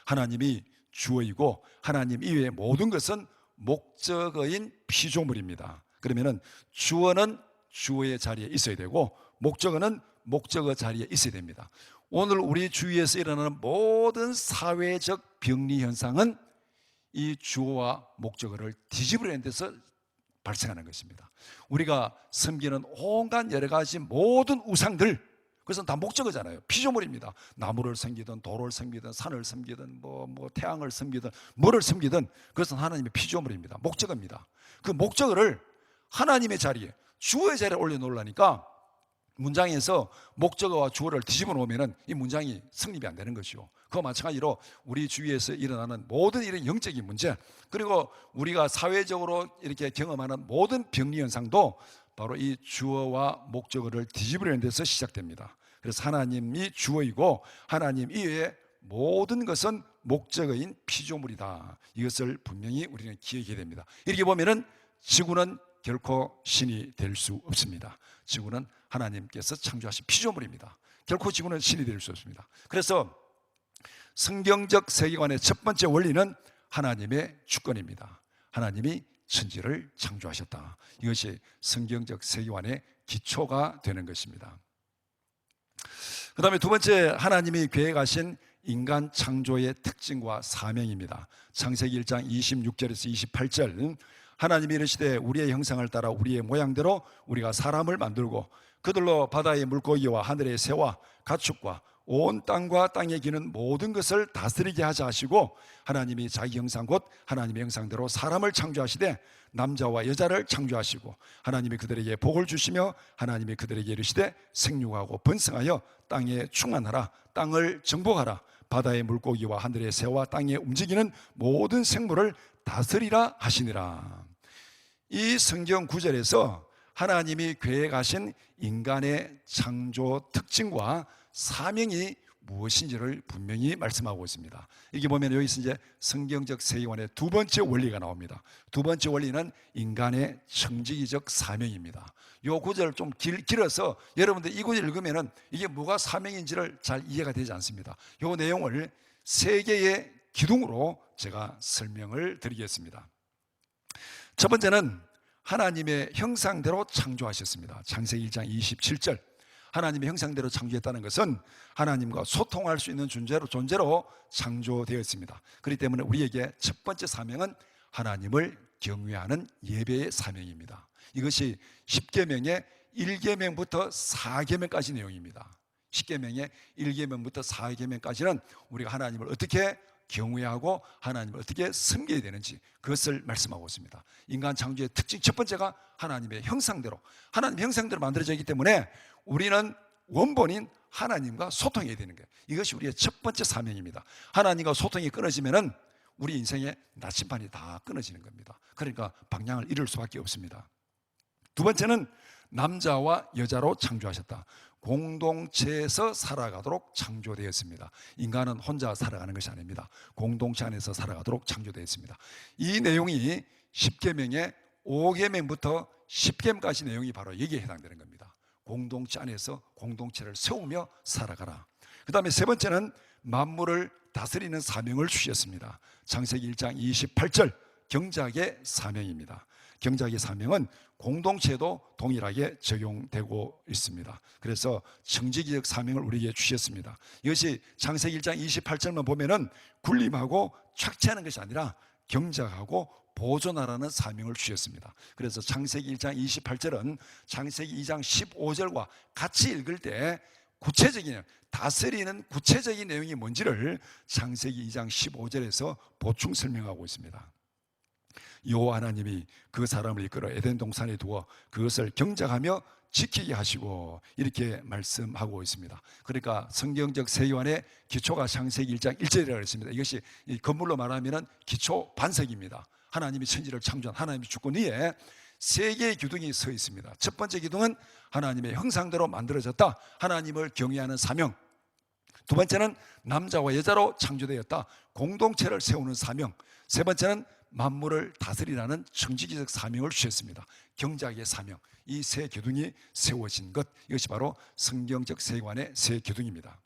하나님이 주어이고 하나님 이외의 모든 것은 목적어인 피조물입니다. 그러면은 주어는 주어의 자리에 있어야 되고 목적어는 목적어 자리에 있어야 됩니다. 오늘 우리 주위에서 일어나는 모든 사회적 병리 현상은 이 주어와 목적어를 뒤집으려는 데서 발생하는 것입니다. 우리가 섬기는 온갖 여러 가지 모든 우상들, 그것은 다 목적어잖아요. 피조물입니다. 나무를 섬기든 돌을 섬기든 산을 섬기든 뭐 태양을 섬기든 뭐를 섬기든 그것은 하나님의 피조물입니다. 목적어입니다. 그 목적어를 하나님의 자리에 주어의 자리에 올려놓으려니까 문장에서 목적어와 주어를 뒤집어 놓으면 이 문장이 성립이 안 되는 것이요. 그와 마찬가지로 우리 주위에서 일어나는 모든 이런 영적인 문제, 그리고 우리가 사회적으로 이렇게 경험하는 모든 병리 현상도 바로 이 주어와 목적어를 뒤집으려는 데서 시작됩니다. 그래서 하나님이 주어이고 하나님 이외의 모든 것은 목적어인 피조물이다. 이것을 분명히 우리는 기억해야 됩니다. 이렇게 보면은 지구는 결코 신이 될 수 없습니다. 지구는 하나님께서 창조하신 피조물입니다. 결코 지구는 신이 될 수 없습니다. 그래서 성경적 세계관의 첫 번째 원리는 하나님의 주권입니다. 하나님이 천지를 창조하셨다. 이것이 성경적 세계관의 기초가 되는 것입니다. 그 다음에 두 번째, 하나님이 계획하신 인간 창조의 특징과 사명입니다. 창세기 1장 26절에서 28절, 하나님이 이르시되 우리의 형상을 따라 우리의 모양대로 우리가 사람을 만들고 그들로 바다의 물고기와 하늘의 새와 가축과 온 땅과 땅에 기는 모든 것을 다스리게 하자 하시고, 하나님이 자기 형상 곧 하나님의 형상대로 사람을 창조하시되 남자와 여자를 창조하시고 하나님이 그들에게 복을 주시며 하나님이 그들에게 이르시되 생육하고 번성하여 땅에 충만하라. 땅을 정복하라. 바다의 물고기와 하늘의 새와 땅에 움직이는 모든 생물을 다스리라 하시니라. 이 성경 구절에서 하나님이 계획하신 인간의 창조 특징과 사명이 무엇인지를 분명히 말씀하고 있습니다. 이게 보면 여기서 이제 성경적 세계관의 두 번째 원리가 나옵니다. 두 번째 원리는 인간의 청지기적 사명입니다. 이 구절을 좀 길어서 여러분들 이 구절 읽으면 이게 뭐가 사명인지를 잘 이해가 되지 않습니다. 이 내용을 세 개의 기둥으로 제가 설명을 드리겠습니다. 첫 번째는 하나님의 형상대로 창조하셨습니다. 창세기 1장 27절, 하나님의 형상대로 창조했다는 것은 하나님과 소통할 수 있는 존재로 창조되었습니다. 그렇기 때문에 우리에게 첫 번째 사명은 하나님을 경외하는 예배의 사명입니다. 이것이 10계명의 1계명부터 4계명까지 내용입니다. 10계명의 1계명부터 4계명까지는 우리가 하나님을 어떻게 경외하고 하나님을 어떻게 섬겨야 되는지 그것을 말씀하고 있습니다. 인간 창조의 특징 첫 번째가 하나님의 형상대로, 하나님 형상대로 만들어져 있기 때문에 우리는 원본인 하나님과 소통해야 되는 거예요. 이것이 우리의 첫 번째 사명입니다. 하나님과 소통이 끊어지면은 우리 인생의 나침반이 다 끊어지는 겁니다. 그러니까 방향을 잃을 수밖에 없습니다. 두 번째는 남자와 여자로 창조하셨다. 공동체에서 살아가도록 창조되었습니다. 인간은 혼자 살아가는 것이 아닙니다. 공동체 안에서 살아가도록 창조되었습니다. 이 내용이 10계명의 5계명부터 10계명까지 내용이 바로 여기에 해당되는 겁니다. 공동체 안에서 공동체를 세우며 살아가라. 그 다음에 세 번째는 만물을 다스리는 사명을 주셨습니다. 창세기 1장 28절 경작의 사명입니다. 경작의 사명은 공동체도 동일하게 적용되고 있습니다. 그래서 청지기적 사명을 우리에게 주셨습니다. 이것이 창세기 1장 28절만 보면은 군림하고 착취하는 것이 아니라 경작하고 보존하라는 사명을 주셨습니다. 그래서 창세기 1장 28절은 창세기 2장 15절과 같이 읽을 때 구체적인 다스리는 구체적인 내용이 뭔지를 창세기 2장 15절에서 보충 설명하고 있습니다. 여호와 하나님이 그 사람을 이끌어 에덴 동산에 두어 그것을 경작하며 지키게 하시고 이렇게 말씀하고 있습니다. 그러니까 성경적 세계관의 기초가 창세기 1장 1절이라고 했습니다. 이것이 건물로 말하면 기초 반석입니다. 하나님이 천지를 창조한 하나님의 주권 위에 세 개의 기둥이 서 있습니다. 첫 번째 기둥은 하나님의 형상대로 만들어졌다. 하나님을 경외하는 사명. 두 번째는 남자와 여자로 창조되었다. 공동체를 세우는 사명. 세 번째는 만물을 다스리라는 청지기적 사명을 주셨습니다. 경작의 사명. 이 세 기둥이 세워진 것, 이것이 바로 성경적 세계관의 세 기둥입니다.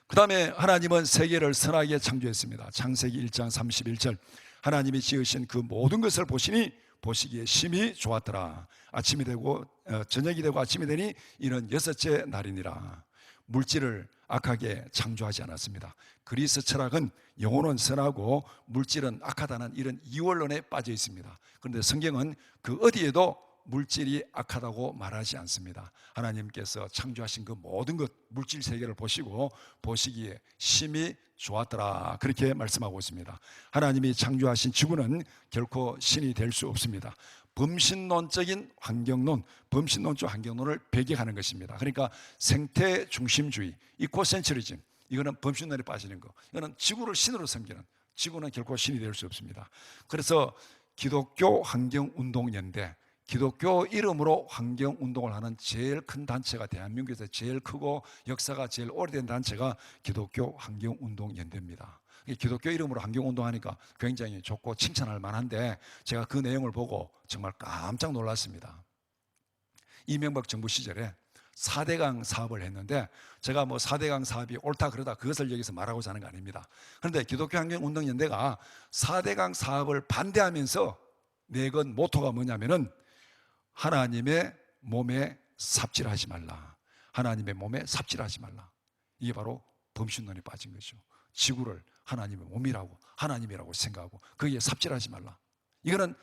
그 다음에 하나님은 세계를 선하게 창조했습니다. 창세기 1장 31절 하나님이 지으신 그 모든 것을 보시니 보시기에 심히 좋았더라. 아침이 되고 저녁이 되고 아침이 되니 이는 여섯째 날이니라. 물질을 악하게 창조하지 않았습니다. 그리스 철학은 영혼은 선하고 물질은 악하다는 이런 이원론에 빠져 있습니다. 그런데 성경은 그 어디에도 물질이 악하다고 말하지 않습니다. 하나님께서 창조하신 그 모든 것, 물질 세계를 보시고 보시기에 심히 좋았더라, 그렇게 말씀하고 있습니다. 하나님이 창조하신 지구는 결코 신이 될 수 없습니다. 범신론적인 환경론, 범신론적 환경론을 배격하는 것입니다. 그러니까 생태 중심주의, 이코센트리즘, 이거는 범신론에 빠지는 거. 이거는 지구를 신으로 섬기는, 지구는 결코 신이 될 수 없습니다. 그래서 기독교 환경운동연대, 기독교 이름으로 환경운동을 하는 제일 큰 단체가, 대한민국에서 제일 크고 역사가 제일 오래된 단체가 기독교 환경운동연대입니다. 기독교 이름으로 환경운동하니까 굉장히 좋고 칭찬할 만한데 제가 그 내용을 보고 정말 깜짝 놀랐습니다. 이명박 정부 시절에 4대강 사업을 했는데, 제가 뭐 4대강 사업이 옳다 그러다 그것을 여기서 말하고자 하는 거 아닙니다. 그런데 기독교 환경운동연대가 4대강 사업을 반대하면서 내건 모토가 뭐냐면은 하나님의 몸에 삽질하지 말라. 하나님의 몸에 삽질하지 말라. 이게 바로 범신론에 빠진 거죠. 지구를 하나님의 몸이라고, 하나님이라고 생각하고 거기에 삽질하지 말라. 이거는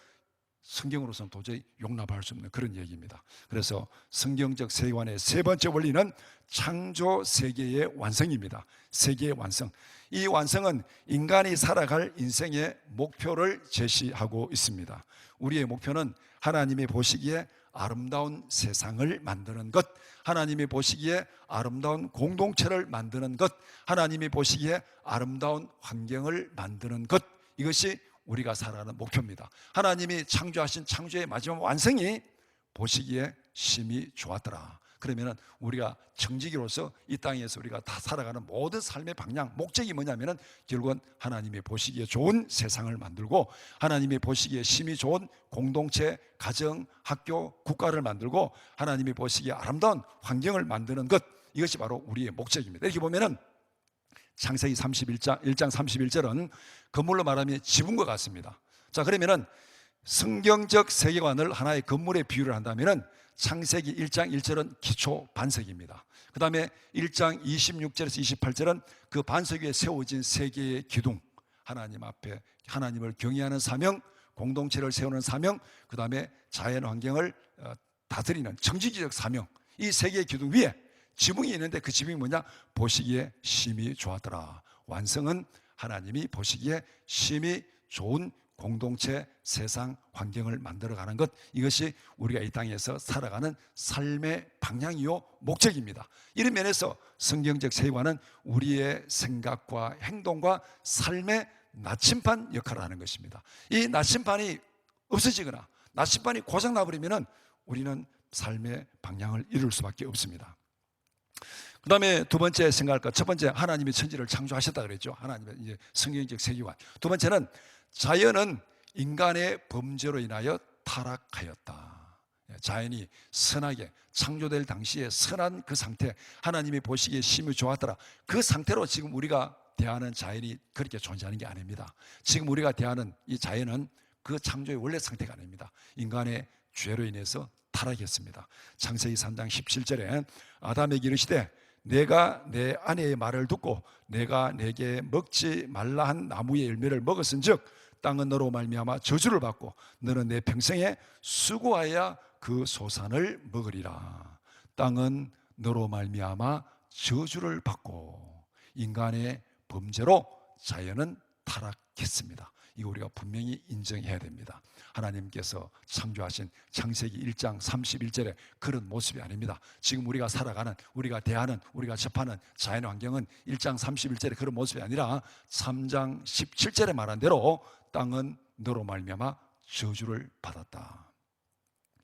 성경으로서는 도저히 용납할 수 없는 그런 얘기입니다. 그래서 성경적 세계관의 세 번째 원리는 창조 세계의 완성입니다. 세계의 완성. 이 완성은 인간이 살아갈 인생의 목표를 제시하고 있습니다. 우리의 목표는 하나님이 보시기에 아름다운 세상을 만드는 것, 하나님이 보시기에 아름다운 공동체를 만드는 것, 하나님이 보시기에 아름다운 환경을 만드는 것, 이것이 우리가 살아가는 목표입니다. 하나님이 창조하신 창조의 마지막 완성이 보시기에 심히 좋았더라. 그러면 우리가 청지기로서 이 땅에서 우리가 다 살아가는 모든 삶의 방향, 목적이 뭐냐면은 결국은 하나님이 보시기에 좋은 세상을 만들고 하나님이 보시기에 심히 좋은 공동체, 가정, 학교, 국가를 만들고 하나님이 보시기에 아름다운 환경을 만드는 것, 이것이 바로 우리의 목적입니다. 이렇게 보면은 창세기 1장 31절은 건물로 말하면 지붕과 같습니다. 자, 그러면은 성경적 세계관을 하나의 건물에 비유를 한다면은 창세기 1장 1절은 기초 반석입니다. 그 다음에 1장 26절에서 28절은 그 반석 위에 세워진 세 개의 기둥, 하나님 앞에 하나님을 경외하는 사명, 공동체를 세우는 사명, 그 다음에 자연 환경을 다스리는 청지기적 사명, 이 세 개의 기둥 위에 지붕이 있는데 그 지붕이 뭐냐? 보시기에 심히 좋았더라. 완성은 하나님이 보시기에 심히 좋은 공동체, 세상 환경을 만들어가는 것, 이것이 우리가 이 땅에서 살아가는 삶의 방향이요 목적입니다. 이런 면에서 성경적 세계관은 우리의 생각과 행동과 삶의 나침반 역할을 하는 것입니다. 이 나침반이 없어지거나 나침반이 고장나버리면 우리는 삶의 방향을 잃을 수밖에 없습니다. 그 다음에 두 번째 생각할 것, 첫 번째 하나님이 천지를 창조하셨다 그랬죠. 하나님의 이제 성경적 세계관. 두 번째는 자연은 인간의 범죄로 인하여 타락하였다. 자연이 선하게 창조될 당시에 선한 그 상태, 하나님이 보시기에 심히 좋았더라. 그 상태로 지금 우리가 대하는 자연이 그렇게 존재하는 게 아닙니다. 지금 우리가 대하는 이 자연은 그 창조의 원래 상태가 아닙니다. 인간의 죄로 인해서 타락했습니다. 창세기 3장 17절에 아담에게 이르시되 내가 내 아내의 말을 듣고 내가 내게 먹지 말라 한 나무의 열매를 먹었은즉 땅은 너로 말미암아 저주를 받고 너는 내 평생에 수고하여 그 소산을 먹으리라. 땅은 너로 말미암아 저주를 받고 인간의 범죄로 자연은 타락했습니다. 이거 우리가 분명히 인정해야 됩니다. 하나님께서 창조하신 창세기 1장 31절에 그런 모습이 아닙니다. 지금 우리가 살아가는, 우리가 대하는, 우리가 접하는 자연 환경은 1장 31절에 그런 모습이 아니라 3장 17절에 말한 대로 땅은 너로 말미암아 저주를 받았다.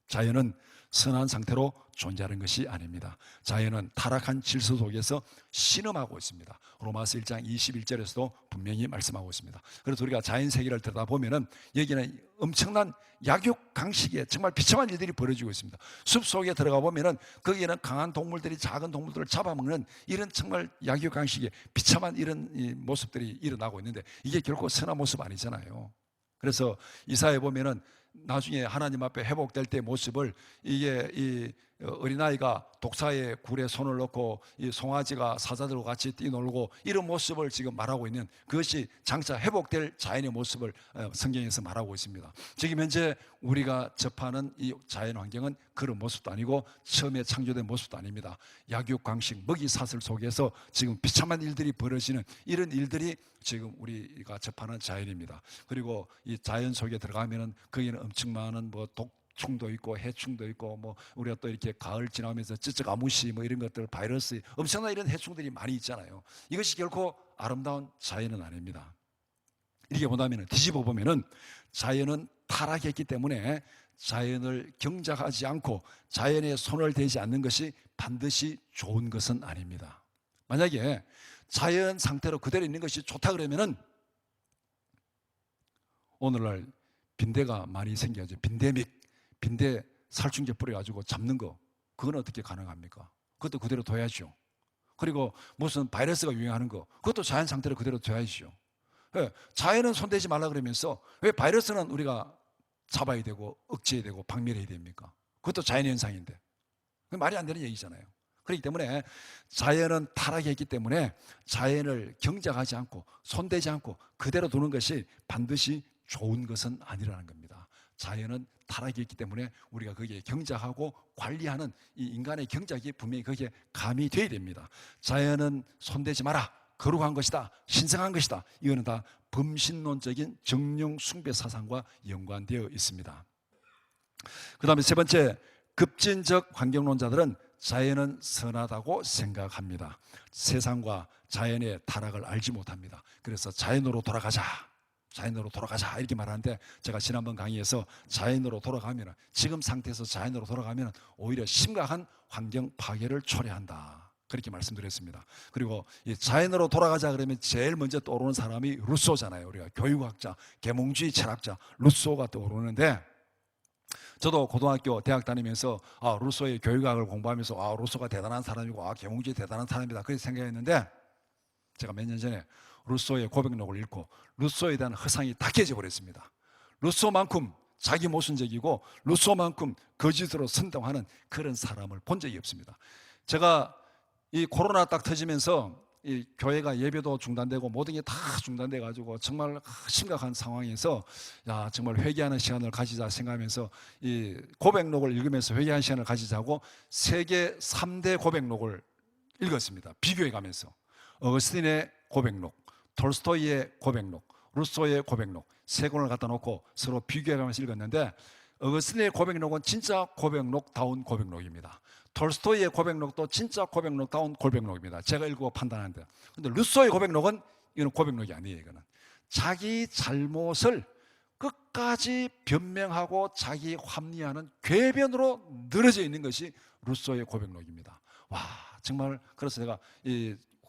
자연은 선한 상태로 존재하는 것이 아닙니다. 자연은 타락한 질서 속에서 신음하고 있습니다. 로마서 1장 21절에서도 분명히 말씀하고 있습니다. 그래서 우리가 자연 세계를 들여다보면 여기는 엄청난 약육강식에 정말 비참한 일들이 벌어지고 있습니다. 숲속에 들어가 보면 거기에는 강한 동물들이 작은 동물들을 잡아먹는 이런 정말 약육강식의 비참한 이런 모습들이 일어나고 있는데 이게 결코 선한 모습 아니잖아요. 그래서 이사야에 보면은 나중에 하나님 앞에 회복될 때의 모습을 이게 이 어린아이가 독사의 굴에 손을 넣고 이 송아지가 사자들과 같이 뛰놀고 이런 모습을 지금 말하고 있는 그것이 장차 회복될 자연의 모습을 성경에서 말하고 있습니다. 지금 현재 우리가 접하는 이 자연 환경은 그런 모습도 아니고 처음에 창조된 모습도 아닙니다. 약육강식 먹이사슬 속에서 지금 비참한 일들이 벌어지는 이런 일들이 지금 우리가 접하는 자연입니다. 그리고 이 자연 속에 들어가면은 거기는 엄청 많은 뭐 독충도 있고 해충도 있고 뭐 우리가 또 이렇게 가을 지나면서 쯔쯔가무시 뭐 이런 것들 바이러스 엄청난 이런 해충들이 많이 있잖아요. 이것이 결코 아름다운 자연은 아닙니다. 이렇게 본다면 뒤집어 보면은 자연은 타락했기 때문에 자연을 경작하지 않고 자연에 손을 대지 않는 것이 반드시 좋은 것은 아닙니다. 만약에 자연 상태로 그대로 있는 것이 좋다 그러면은 오늘날 빈대가 많이 생겨죠. 빈대 살충제 뿌려가지고 잡는 거 그건 어떻게 가능합니까? 그것도 그대로 둬야죠. 그리고 무슨 바이러스가 유행하는 거 그것도 자연 상태로 그대로 둬야죠. 자연은 손대지 말라 그러면서 왜 바이러스는 우리가 잡아야 되고 억제해야 되고 박멸해야 됩니까? 그것도 자연 현상인데 말이 안 되는 얘기잖아요. 그렇기 때문에 자연은 타락했기 때문에 자연을 경작하지 않고 손대지 않고 그대로 두는 것이 반드시 좋은 것은 아니라는 겁니다. 자연은 타락했기 때문에 우리가 거기에 경작하고 관리하는 이 인간의 경작이 분명히 거기에 가미되어야 됩니다. 자연은 손대지 마라. 거룩한 것이다. 신성한 것이다. 이거는 다 범신론적인 정령 숭배 사상과 연관되어 있습니다. 그 다음에 세 번째, 급진적 환경론자들은 자연은 선하다고 생각합니다. 세상과 자연의 타락을 알지 못합니다. 그래서 자연으로 돌아가자 이렇게 말하는데 제가 지난번 강의에서 자연으로 돌아가면 지금 상태에서 자연으로 돌아가면 오히려 심각한 환경 파괴를 초래한다. 그렇게 말씀드렸습니다. 그리고 이 자연으로 돌아가자 그러면 제일 먼저 떠오르는 사람이 루소잖아요. 우리가 교육학자, 계몽주의 철학자 루소가 떠오르는데 저도 고등학교, 대학 다니면서 루소의 교육학을 공부하면서 루소가 대단한 사람이고 계몽주의 대단한 사람이다 그렇게 생각했는데 제가 몇 년 전에 루소의 고백록을 읽고 루소에 대한 허상이 다 깨져버렸습니다. 루소만큼 자기 모순적이고 루소만큼 거짓으로 선동하는 그런 사람을 본 적이 없습니다. 제가 이 코로나 딱 터지면서 이 교회가 예배도 중단되고 모든 게 다 중단돼 가지고 정말 심각한 상황에서 정말 회개하는 시간을 가지자 생각하면서 이 고백록을 읽으면서 회개하는 시간을 가지자고 세계 3대 고백록을 읽었습니다. 비교해 가면서 어거스틴의 고백록, 톨스토이의 고백록, 루소의 고백록 세 권을 갖다 놓고 서로 비교해가면서 읽었는데 어거스틴의 고백록은 진짜 고백록다운 고백록입니다. 톨스토이의 고백록도 진짜 고백록다운 고백록입니다. 제가 읽고 판단하는데, 근데 루소의 고백록은 이건 고백록이 아니에요. 이거는 자기 잘못을 끝까지 변명하고 자기 합리화하는 궤변으로 늘어져 있는 것이 루소의 고백록입니다. 와, 정말 그래서 제가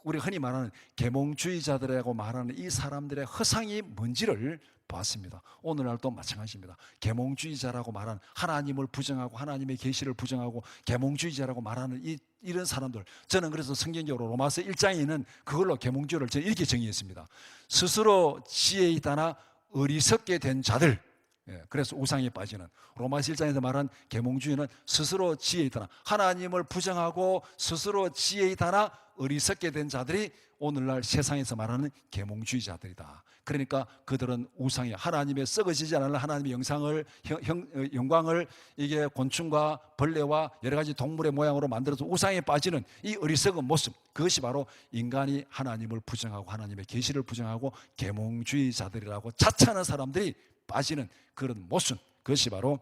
우리 흔히 말하는 계몽주의자들이라고 말하는 이 사람들의 허상이 뭔지를 보았습니다. 오늘날도 마찬가지입니다. 계몽주의자라고 말하는, 하나님을 부정하고 하나님의 계시를 부정하고 계몽주의자라고 말하는 이런 사람들, 저는 그래서 성경적으로 로마서 1장에 있는 그걸로 계몽주의를 저는 이렇게 정의했습니다. 스스로 지혜에 있다나 어리석게 된 자들, 그래서 우상에 빠지는, 로마서 1장에서 말한 계몽주의는 스스로 지혜에 있다나, 하나님을 부정하고 스스로 지혜에 있다나 어리석게 된 자들이 오늘날 세상에서 말하는 계몽주의자들이다. 그러니까 그들은 우상이, 하나님의 썩어지지 않을 하나님의 영광을 이게 곤충과 벌레와 여러 가지 동물의 모양으로 만들어서 우상에 빠지는 이 어리석은 모습, 그것이 바로 인간이 하나님을 부정하고 하나님의 계시를 부정하고 계몽주의자들이라고 자처하는 사람들이 빠지는 그런 모습, 그것이 바로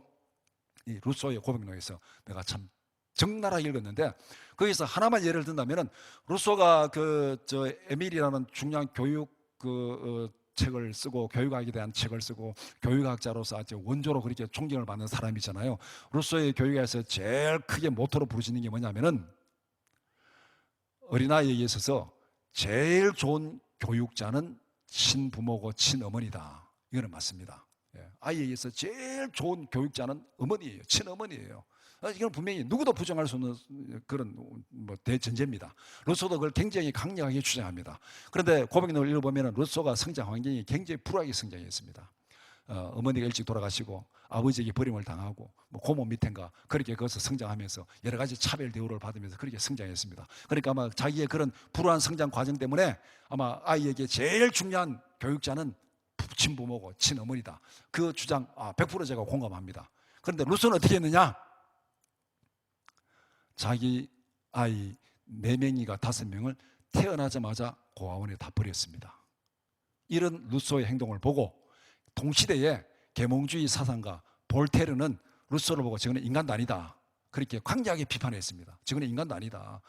이 루소의 고백록에서 내가 참 적나라하게 읽었는데, 거기서 하나만 예를 든다면은 루소가 에밀이라는 중요한 교육 책을 쓰고 교육학에 대한 책을 쓰고 교육학자로서 아주 원조로 그렇게 존경을 받는 사람이잖아요. 루소의 교육에서 제일 크게 모토로 부르시는 게 뭐냐면은 어린아이에 있어서 제일 좋은 교육자는 친부모고 친어머니다. 이거는 맞습니다. 아이에 의해서 제일 좋은 교육자는 어머니예요. 친어머니예요. 이건 분명히 누구도 부정할 수 없는 그런 대전제입니다. 루소도 그걸 굉장히 강력하게 주장합니다. 그런데 고백록을 읽어보면 루소가 성장 환경이 굉장히 불우하게 성장했습니다. 어머니가 일찍 돌아가시고 아버지에게 버림을 당하고 고모 밑인가 그렇게 거기서 성장하면서 여러 가지 차별 대우를 받으면서 그렇게 성장했습니다. 그러니까 아마 자기의 그런 불우한 성장 과정 때문에 아마 아이에게 제일 중요한 교육자는 친부모고 친어머니다. 그 주장 100% 제가 공감합니다. 그런데 루소는 어떻게 했느냐? 자기 아이 4명이가 5명을 태어나자마자 고아원에 다 버렸습니다. 이런 루소의 행동을 보고 동시대에 계몽주의 사상가 볼테르는 루소를 보고 저거는 인간도 아니다, 그렇게 강력하게 비판했습니다. 저거는 인간도 아니다.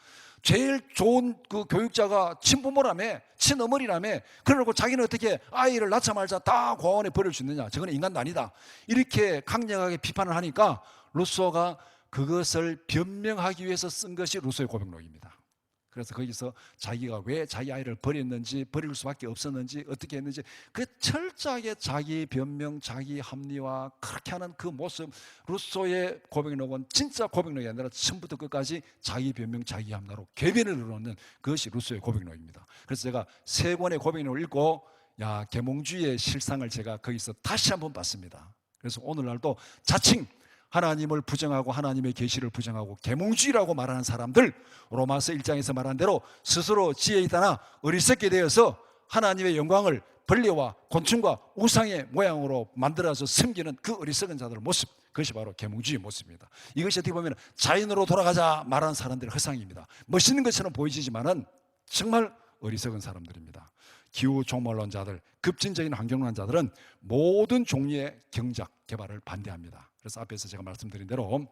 제일 좋은 그 교육자가 친부모라며, 친어머니라며, 그러고 자기는 어떻게 아이를 낳자마자 다 고아원에 버릴 수 있느냐, 저거는 인간도 아니다, 이렇게 강력하게 비판을 하니까 루소가 그것을 변명하기 위해서 쓴 것이 루소의 고백록입니다. 그래서 거기서 자기가 왜 자기 아이를 버렸는지, 버릴 수밖에 없었는지, 어떻게 했는지 그 철저하게 자기 변명, 자기 합리화 그렇게 하는 그 모습, 루소의 고백록은 진짜 고백록이 아니라 처음부터 끝까지 자기 변명, 자기 합리화로 궤변을 이루는 그것이 루소의 고백록입니다. 그래서 제가 3권의 고백록을 읽고 계몽주의의 실상을 제가 거기서 다시 한번 봤습니다. 그래서 오늘날도 자칭 하나님을 부정하고 하나님의 계시를 부정하고 계몽주의라고 말하는 사람들, 로마서 1장에서 말한 대로 스스로 지혜에 있다나 어리석게 되어서 하나님의 영광을 벌레와 곤충과 우상의 모양으로 만들어서 섬기는 그 어리석은 자들의 모습, 그것이 바로 계몽주의의 모습입니다. 이것이 어떻게 보면 자연으로 돌아가자 말하는 사람들의 허상입니다. 멋있는 것처럼 보이지만은 정말 어리석은 사람들입니다. 기후 종말론자들, 급진적인 환경론자들은 모든 종류의 경작 개발을 반대합니다. 그래서 앞에서 제가 말씀드린 대로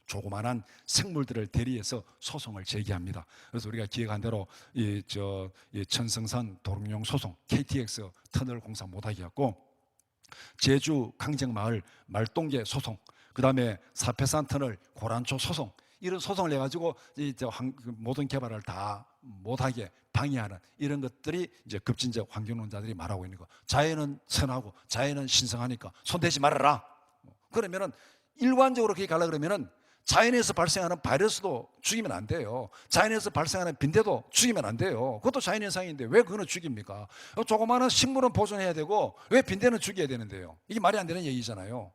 조그만한 생물들을 대리해서 소송을 제기합니다. 그래서 우리가 기획한 대로 이 천성산 도롱뇽 소송, KTX 터널 공사 못하게 했고, 제주 강정마을 말똥개 소송, 그 다음에 사패산 터널 고란초 소송, 이런 소송을 해가지고 모든 개발을 다 못하게 방해하는 이런 것들이 이제 급진적 환경론자들이 말하고 있는 거. 자연은 선하고 자연은 신성하니까 손대지 말아라. 그러면은 일관적으로 그렇게 가려고 그러면은 자연에서 발생하는 바이러스도 죽이면 안 돼요. 자연에서 발생하는 빈대도 죽이면 안 돼요. 그것도 자연현상인데 왜 그거는 죽입니까? 조그마한 식물은 보존해야 되고 왜 빈대는 죽여야 되는데요? 이게 말이 안 되는 얘기잖아요.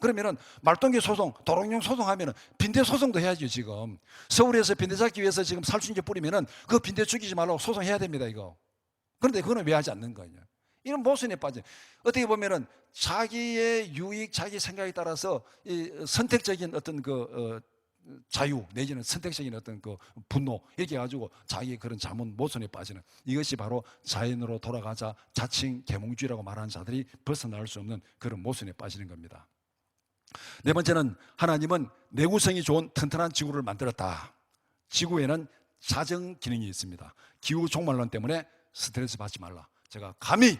그러면은 말똥개 소송, 도롱뇽 소송하면은 빈대 소송도 해야죠. 지금 서울에서 빈대 잡기 위해서 지금 살충제 뿌리면은 그 빈대 죽이지 말라고 소송해야 됩니다. 이거. 그런데 그거는 왜 하지 않는 거냐? 이런 모순에 빠져. 어떻게 보면은 자기의 유익, 자기 생각에 따라서 이 선택적인 어떤 자유 내지는 선택적인 어떤 그 분노 이렇게 해가지고 자기의 그런 자문 모순에 빠지는, 이것이 바로 자연으로 돌아가자 자칭 계몽주의라고 말하는 자들이 벗어날 수 없는 그런 모순에 빠지는 겁니다. 네 번째는, 하나님은 내구성이 좋은 튼튼한 지구를 만들었다. 지구에는 자정 기능이 있습니다. 기후 종말론 때문에 스트레스 받지 말라. 제가 감히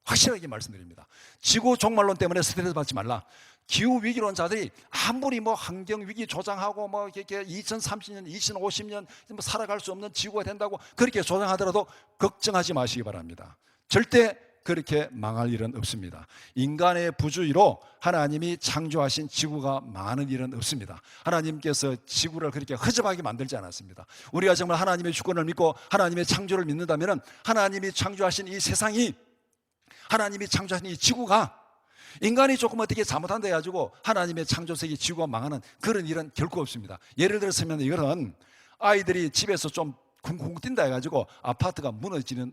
확실하게 말씀드립니다. 지구 종말론 때문에 스트레스 받지 말라. 기후 위기론자들이 아무리 뭐 환경 위기 조장하고 뭐 이렇게 2030년, 2050년 뭐 살아갈 수 없는 지구가 된다고 그렇게 조장하더라도 걱정하지 마시기 바랍니다. 절대 그렇게 망할 일은 없습니다. 인간의 부주의로 하나님이 창조하신 지구가 망하는 일은 없습니다. 하나님께서 지구를 그렇게 허접하게 만들지 않았습니다. 우리가 정말 하나님의 주권을 믿고 하나님의 창조를 믿는다면 하나님이 창조하신 이 세상이, 하나님이 창조하신 이 지구가 인간이 조금 어떻게 잘못한다 해가지고 하나님의 창조세계 지구가 망하는 그런 일은 결코 없습니다. 예를 들었으면 이거는 아이들이 집에서 좀 쿵쿵 뛴다 해가지고 아파트가 무너지는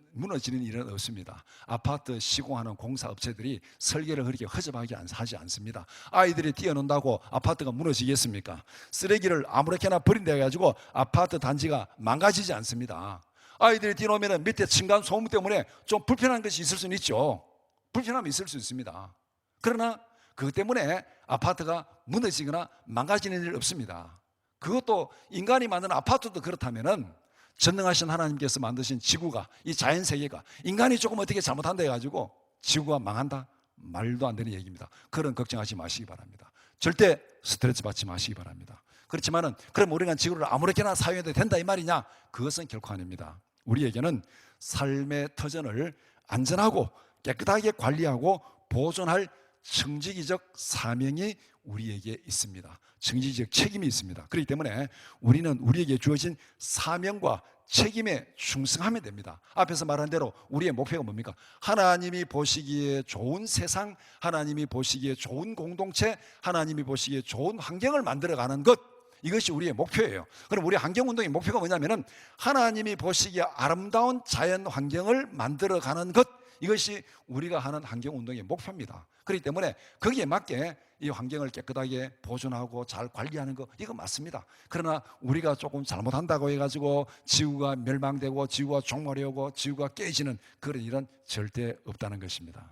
일은 없습니다. 아파트 시공하는 공사업체들이 설계를 그렇게 허접하게 하지 않습니다. 아이들이 뛰어논다고 아파트가 무너지겠습니까? 쓰레기를 아무렇게나 버린다 해가지고 아파트 단지가 망가지지 않습니다. 아이들이 뛰어놓으면 밑에 층간 소음 때문에 좀 불편한 것이 있을 수는 있죠. 불편함이 있을 수 있습니다. 그러나 그것 때문에 아파트가 무너지거나 망가지는 일 없습니다. 그것도 인간이 만든 아파트도 그렇다면은 전능하신 하나님께서 만드신 지구가, 이 자연세계가 인간이 조금 어떻게 잘못한다 해가지고 지구가 망한다? 말도 안 되는 얘기입니다. 그런 걱정하지 마시기 바랍니다. 절대 스트레스 받지 마시기 바랍니다. 그렇지만은 그럼 우리가 지구를 아무렇게나 사용해도 된다 이 말이냐? 그것은 결코 아닙니다. 우리에게는 삶의 터전을 안전하고 깨끗하게 관리하고 보존할 청지기적 사명이 우리에게 있습니다. 청지기적 책임이 있습니다. 그렇기 때문에 우리는 우리에게 주어진 사명과 책임에 충성하면 됩니다. 앞에서 말한 대로 우리의 목표가 뭡니까? 하나님이 보시기에 좋은 세상, 하나님이 보시기에 좋은 공동체, 하나님이 보시기에 좋은 환경을 만들어가는 것, 이것이 우리의 목표예요. 그럼 우리 환경운동의 목표가 뭐냐면은 하나님이 보시기에 아름다운 자연 환경을 만들어가는 것, 이것이 우리가 하는 환경운동의 목표입니다. 그렇기 때문에 거기에 맞게 이 환경을 깨끗하게 보존하고 잘 관리하는 거, 이거 맞습니다. 그러나 우리가 조금 잘못한다고 해가지고 지구가 멸망되고 지구가 종말이 오고 지구가 깨지는 그런 일은 절대 없다는 것입니다.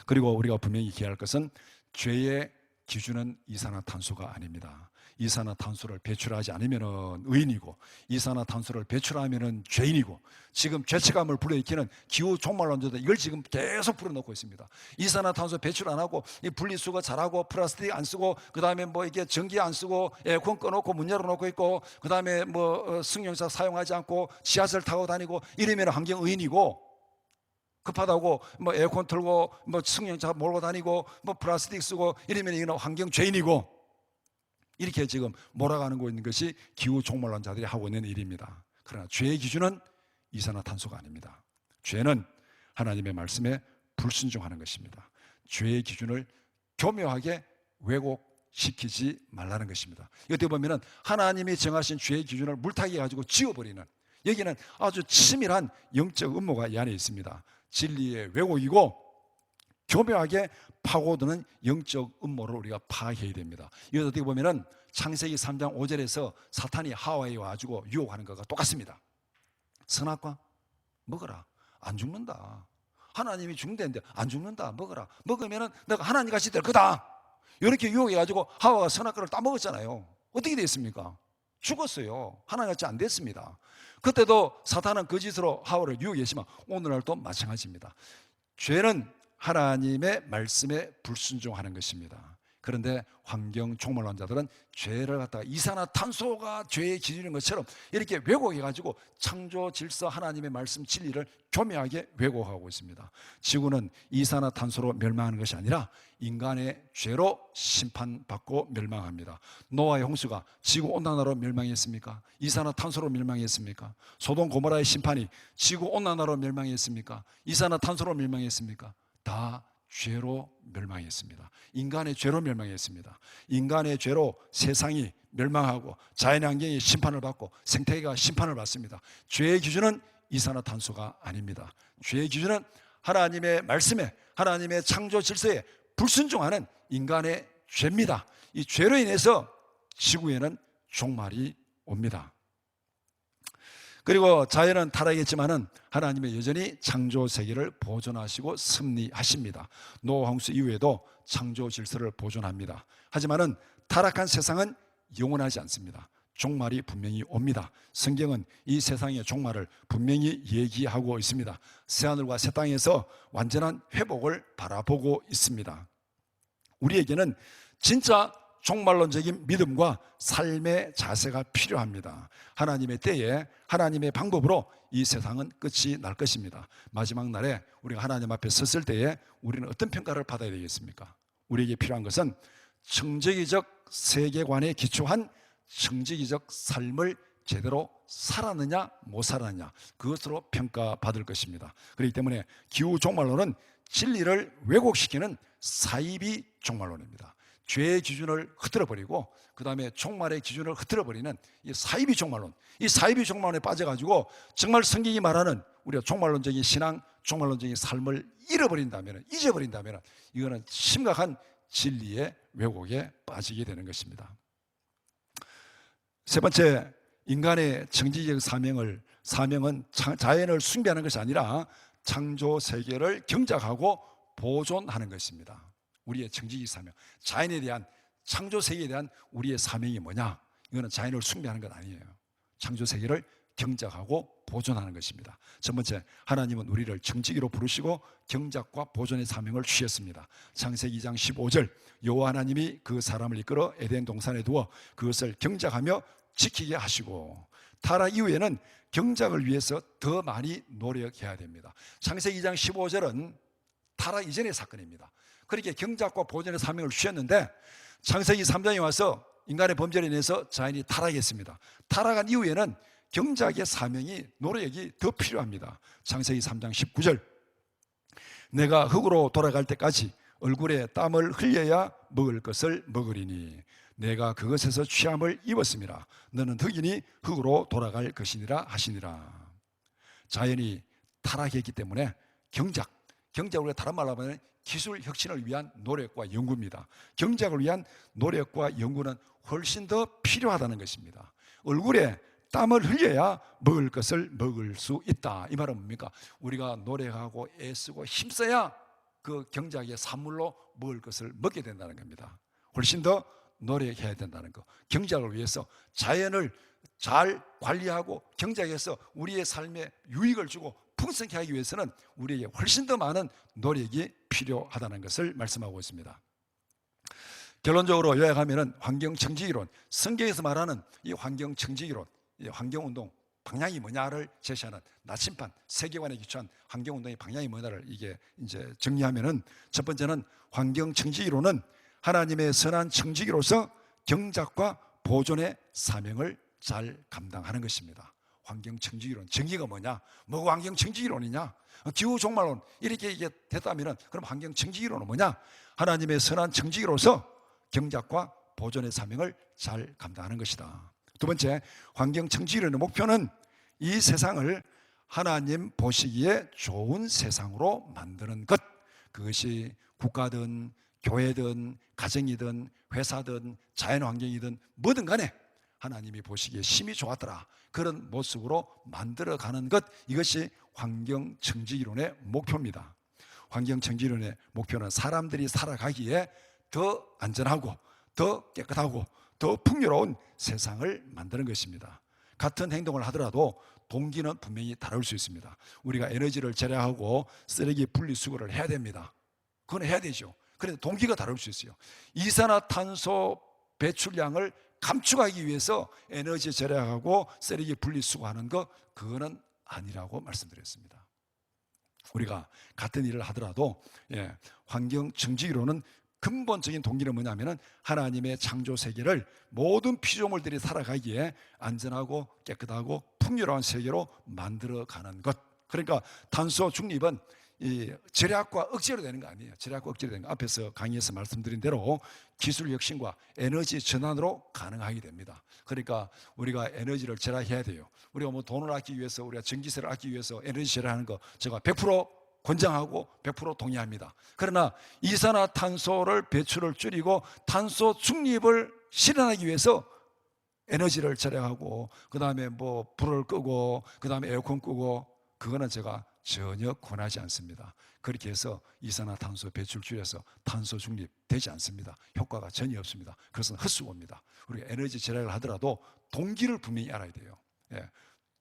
그리고 우리가 분명히 기억할 것은 죄의 기준은 이산화탄소가 아닙니다. 이산화탄소를 배출하지 않으면 의인이고 이산화탄소를 배출하면 죄인이고, 지금 죄책감을 불러일으키는 기후 종말론자들 이걸 지금 계속 불어넣고 있습니다. 이산화탄소 배출 안 하고 이 분리수거 잘하고 플라스틱 안 쓰고 그다음에 뭐 이게 전기 안 쓰고 에어컨 꺼놓고 문 열어놓고 있고 그다음에 뭐 승용차 사용하지 않고 지하철 타고 다니고 이러면 환경 의인이고, 급하다고 뭐 에어컨 틀고 뭐 승용차 몰고 다니고 뭐 플라스틱 쓰고 이러면 이거는 환경 죄인이고, 이렇게 지금 몰아가는 거 있는 것이 기후 종말론자들이 하고 있는 일입니다. 그러나 죄의 기준은 이산화탄소가 아닙니다. 죄는 하나님의 말씀에 불순종하는 것입니다. 죄의 기준을 교묘하게 왜곡시키지 말라는 것입니다. 어떻게 보면 하나님이 정하신 죄의 기준을 물타기 해가지고 지워버리는, 여기는 아주 치밀한 영적 음모가 이 안에 있습니다. 진리의 왜곡이고 교묘하게 파고드는 영적 음모를 우리가 파악해야 됩니다. 이것도 어떻게 보면은 창세기 3장 5절에서 사탄이 하와에 와가지고 유혹하는 것과 똑같습니다. 선악과 먹어라, 안 죽는다. 하나님이 죽는다는데 안 죽는다, 먹어라. 먹으면은 너가 하나님같이 될 거다. 이렇게 유혹해가지고 하와가 선악과를 따먹었잖아요. 어떻게 됐습니까? 죽었어요. 하나님같이 안 됐습니다. 그때도 사탄은 거짓으로 하와를 유혹했지만 오늘날도 마찬가지입니다. 죄는 하나님의 말씀에 불순종하는 것입니다. 그런데 환경 종말론자들은 죄를 갖다가 이산화탄소가 죄의 기준인 것처럼 이렇게 왜곡해가지고 창조 질서 하나님의 말씀 진리를 교묘하게 왜곡하고 있습니다. 지구는 이산화탄소로 멸망하는 것이 아니라 인간의 죄로 심판받고 멸망합니다. 노아의 홍수가 지구온난화로 멸망했습니까? 이산화탄소로 멸망했습니까? 소돔 고모라의 심판이 지구온난화로 멸망했습니까? 이산화탄소로 멸망했습니까? 다 죄로 멸망했습니다. 인간의 죄로 멸망했습니다. 인간의 죄로 세상이 멸망하고 자연환경이 심판을 받고 생태계가 심판을 받습니다. 죄의 기준은 이산화탄소가 아닙니다. 죄의 기준은 하나님의 말씀에, 하나님의 창조 질서에 불순종하는 인간의 죄입니다. 이 죄로 인해서 지구에는 종말이 옵니다. 그리고 자연은 타락했지만은 하나님은 여전히 창조 세계를 보존하시고 섭리하십니다. 노아 홍수 이후에도 창조 질서를 보존합니다. 하지만은 타락한 세상은 영원하지 않습니다. 종말이 분명히 옵니다. 성경은 이 세상의 종말을 분명히 얘기하고 있습니다. 새하늘과 새 땅에서 완전한 회복을 바라보고 있습니다. 우리에게는 진짜 종말론적인 믿음과 삶의 자세가 필요합니다. 하나님의 때에 하나님의 방법으로 이 세상은 끝이 날 것입니다. 마지막 날에 우리가 하나님 앞에 섰을 때에 우리는 어떤 평가를 받아야 되겠습니까? 우리에게 필요한 것은 청지기적 세계관에 기초한 청지기적 삶을 제대로 살았느냐 못 살았느냐, 그것으로 평가받을 것입니다. 그렇기 때문에 기후 종말론은 진리를 왜곡시키는 사이비 종말론입니다. 죄의 기준을 흐트러버리고 그 다음에 종말의 기준을 흐트러버리는 이 사이비 종말론, 이 사이비 종말론에 빠져가지고 정말 성경이 말하는 우리가 종말론적인 신앙, 종말론적인 삶을 잊어버린다면 이거는 심각한 진리의 왜곡에 빠지게 되는 것입니다. 세 번째, 인간의 청지기적 사명은 자연을 숭배하는 것이 아니라 창조 세계를 경작하고 보존하는 것입니다. 우리의 청지기 사명, 자연에 대한, 창조 세계에 대한 우리의 사명이 뭐냐? 이거는 자연을 숭배하는 것 아니에요. 창조 세계를 경작하고 보존하는 것입니다. 첫 번째, 하나님은 우리를 청지기로 부르시고 경작과 보존의 사명을 주셨습니다. 창세기 2장 15절, 여호와 하나님이 그 사람을 이끌어 에덴 동산에 두어 그것을 경작하며 지키게 하시고, 타락 이후에는 경작을 위해서 더 많이 노력해야 됩니다. 창세기 2장 15절은 타락 이전의 사건입니다. 그렇게 경작과 보존의 사명을 주셨는데 창세기 3장에 와서 인간의 범죄로 인해서 자연이 타락했습니다. 타락한 이후에는 경작의 사명이, 노력이 더 필요합니다. 창세기 3장 19절, 내가 흙으로 돌아갈 때까지 얼굴에 땀을 흘려야 먹을 것을 먹으리니 내가 그것에서 취함을 입었음이라. 너는 흙이니 흙으로 돌아갈 것이니라 하시니라. 자연이 타락했기 때문에 경작을 다른 말로 하면 기술 혁신을 위한 노력과 연구입니다. 경작을 위한 노력과 연구는 훨씬 더 필요하다는 것입니다. 얼굴에 땀을 흘려야 먹을 것을 먹을 수 있다. 이 말은 뭡니까? 우리가 노력하고 애쓰고 힘써야 그 경작의 산물로 먹을 것을 먹게 된다는 겁니다. 훨씬 더 노력해야 된다는 것. 경작을 위해서, 자연을 잘 관리하고 경작해서 우리의 삶에 유익을 주고 풍성케 하기 위해서는 우리에게 훨씬 더 많은 노력이 필요하다는 것을 말씀하고 있습니다. 결론적으로 요약하면 환경청지기론, 성경에서 말하는 이 환경청지기론, 이 환경운동 방향이 뭐냐를 제시하는 나침반, 세계관에 기초한 환경운동의 방향이 뭐냐를 이게 이제 정리하면은, 첫 번째는 환경청지기론은 하나님의 선한 청지기로서 경작과 보존의 사명을 잘 감당하는 것입니다. 환경청지기론, 정의가 뭐냐? 뭐가 환경청지기론이냐? 기후종말론, 이렇게 이게 됐다면 그럼 환경청지기론은 뭐냐? 하나님의 선한 청지기로서 경작과 보존의 사명을 잘 감당하는 것이다. 두 번째, 환경청지기론의 목표는 이 세상을 하나님 보시기에 좋은 세상으로 만드는 것. 그것이 국가든 교회든 가정이든 회사든 자연환경이든 뭐든 간에 하나님이 보시기에 심히 좋았더라, 그런 모습으로 만들어가는 것, 이것이 환경청지기론의 목표입니다. 환경청지기론의 목표는 사람들이 살아가기에 더 안전하고 더 깨끗하고 더 풍요로운 세상을 만드는 것입니다. 같은 행동을 하더라도 동기는 분명히 다를 수 있습니다. 우리가 에너지를 절약하고 쓰레기 분리수거를 해야 됩니다. 그건 해야 되죠. 그런데 동기가 다를 수 있어요. 이산화탄소 배출량을 감축하기 위해서 에너지 절약하고 쓰레기 분리수거하는 것, 그거는 아니라고 말씀드렸습니다. 우리가 같은 일을 하더라도 환경청지기로는 근본적인 동기는 뭐냐면은 하나님의 창조 세계를 모든 피조물들이 살아가기에 안전하고 깨끗하고 풍요로운 세계로 만들어가는 것. 그러니까 탄소 중립은 이 절약과 억지로 되는 거 아니에요. 절약과 억지로 되는 거, 앞에서 강의에서 말씀드린 대로 기술 혁신과 에너지 전환으로 가능하게 됩니다. 그러니까 우리가 에너지를 절약해야 돼요. 우리가 뭐 돈을 아끼기 위해서, 우리가 전기세를 아끼기 위해서 에너지 절약하는 거 제가 100% 권장하고 100% 동의합니다. 그러나 이산화탄소를 배출을 줄이고 탄소 중립을 실현하기 위해서 에너지를 절약하고 그다음에 뭐 불을 끄고 그다음에 에어컨 끄고 그거는 제가 전혀 권하지 않습니다. 그렇게 해서 이산화탄소 배출 줄여서 탄소 중립 되지 않습니다. 효과가 전혀 없습니다. 그것은 헛수고입니다. 우리가 에너지 절약을 하더라도 동기를 분명히 알아야 돼요. 예.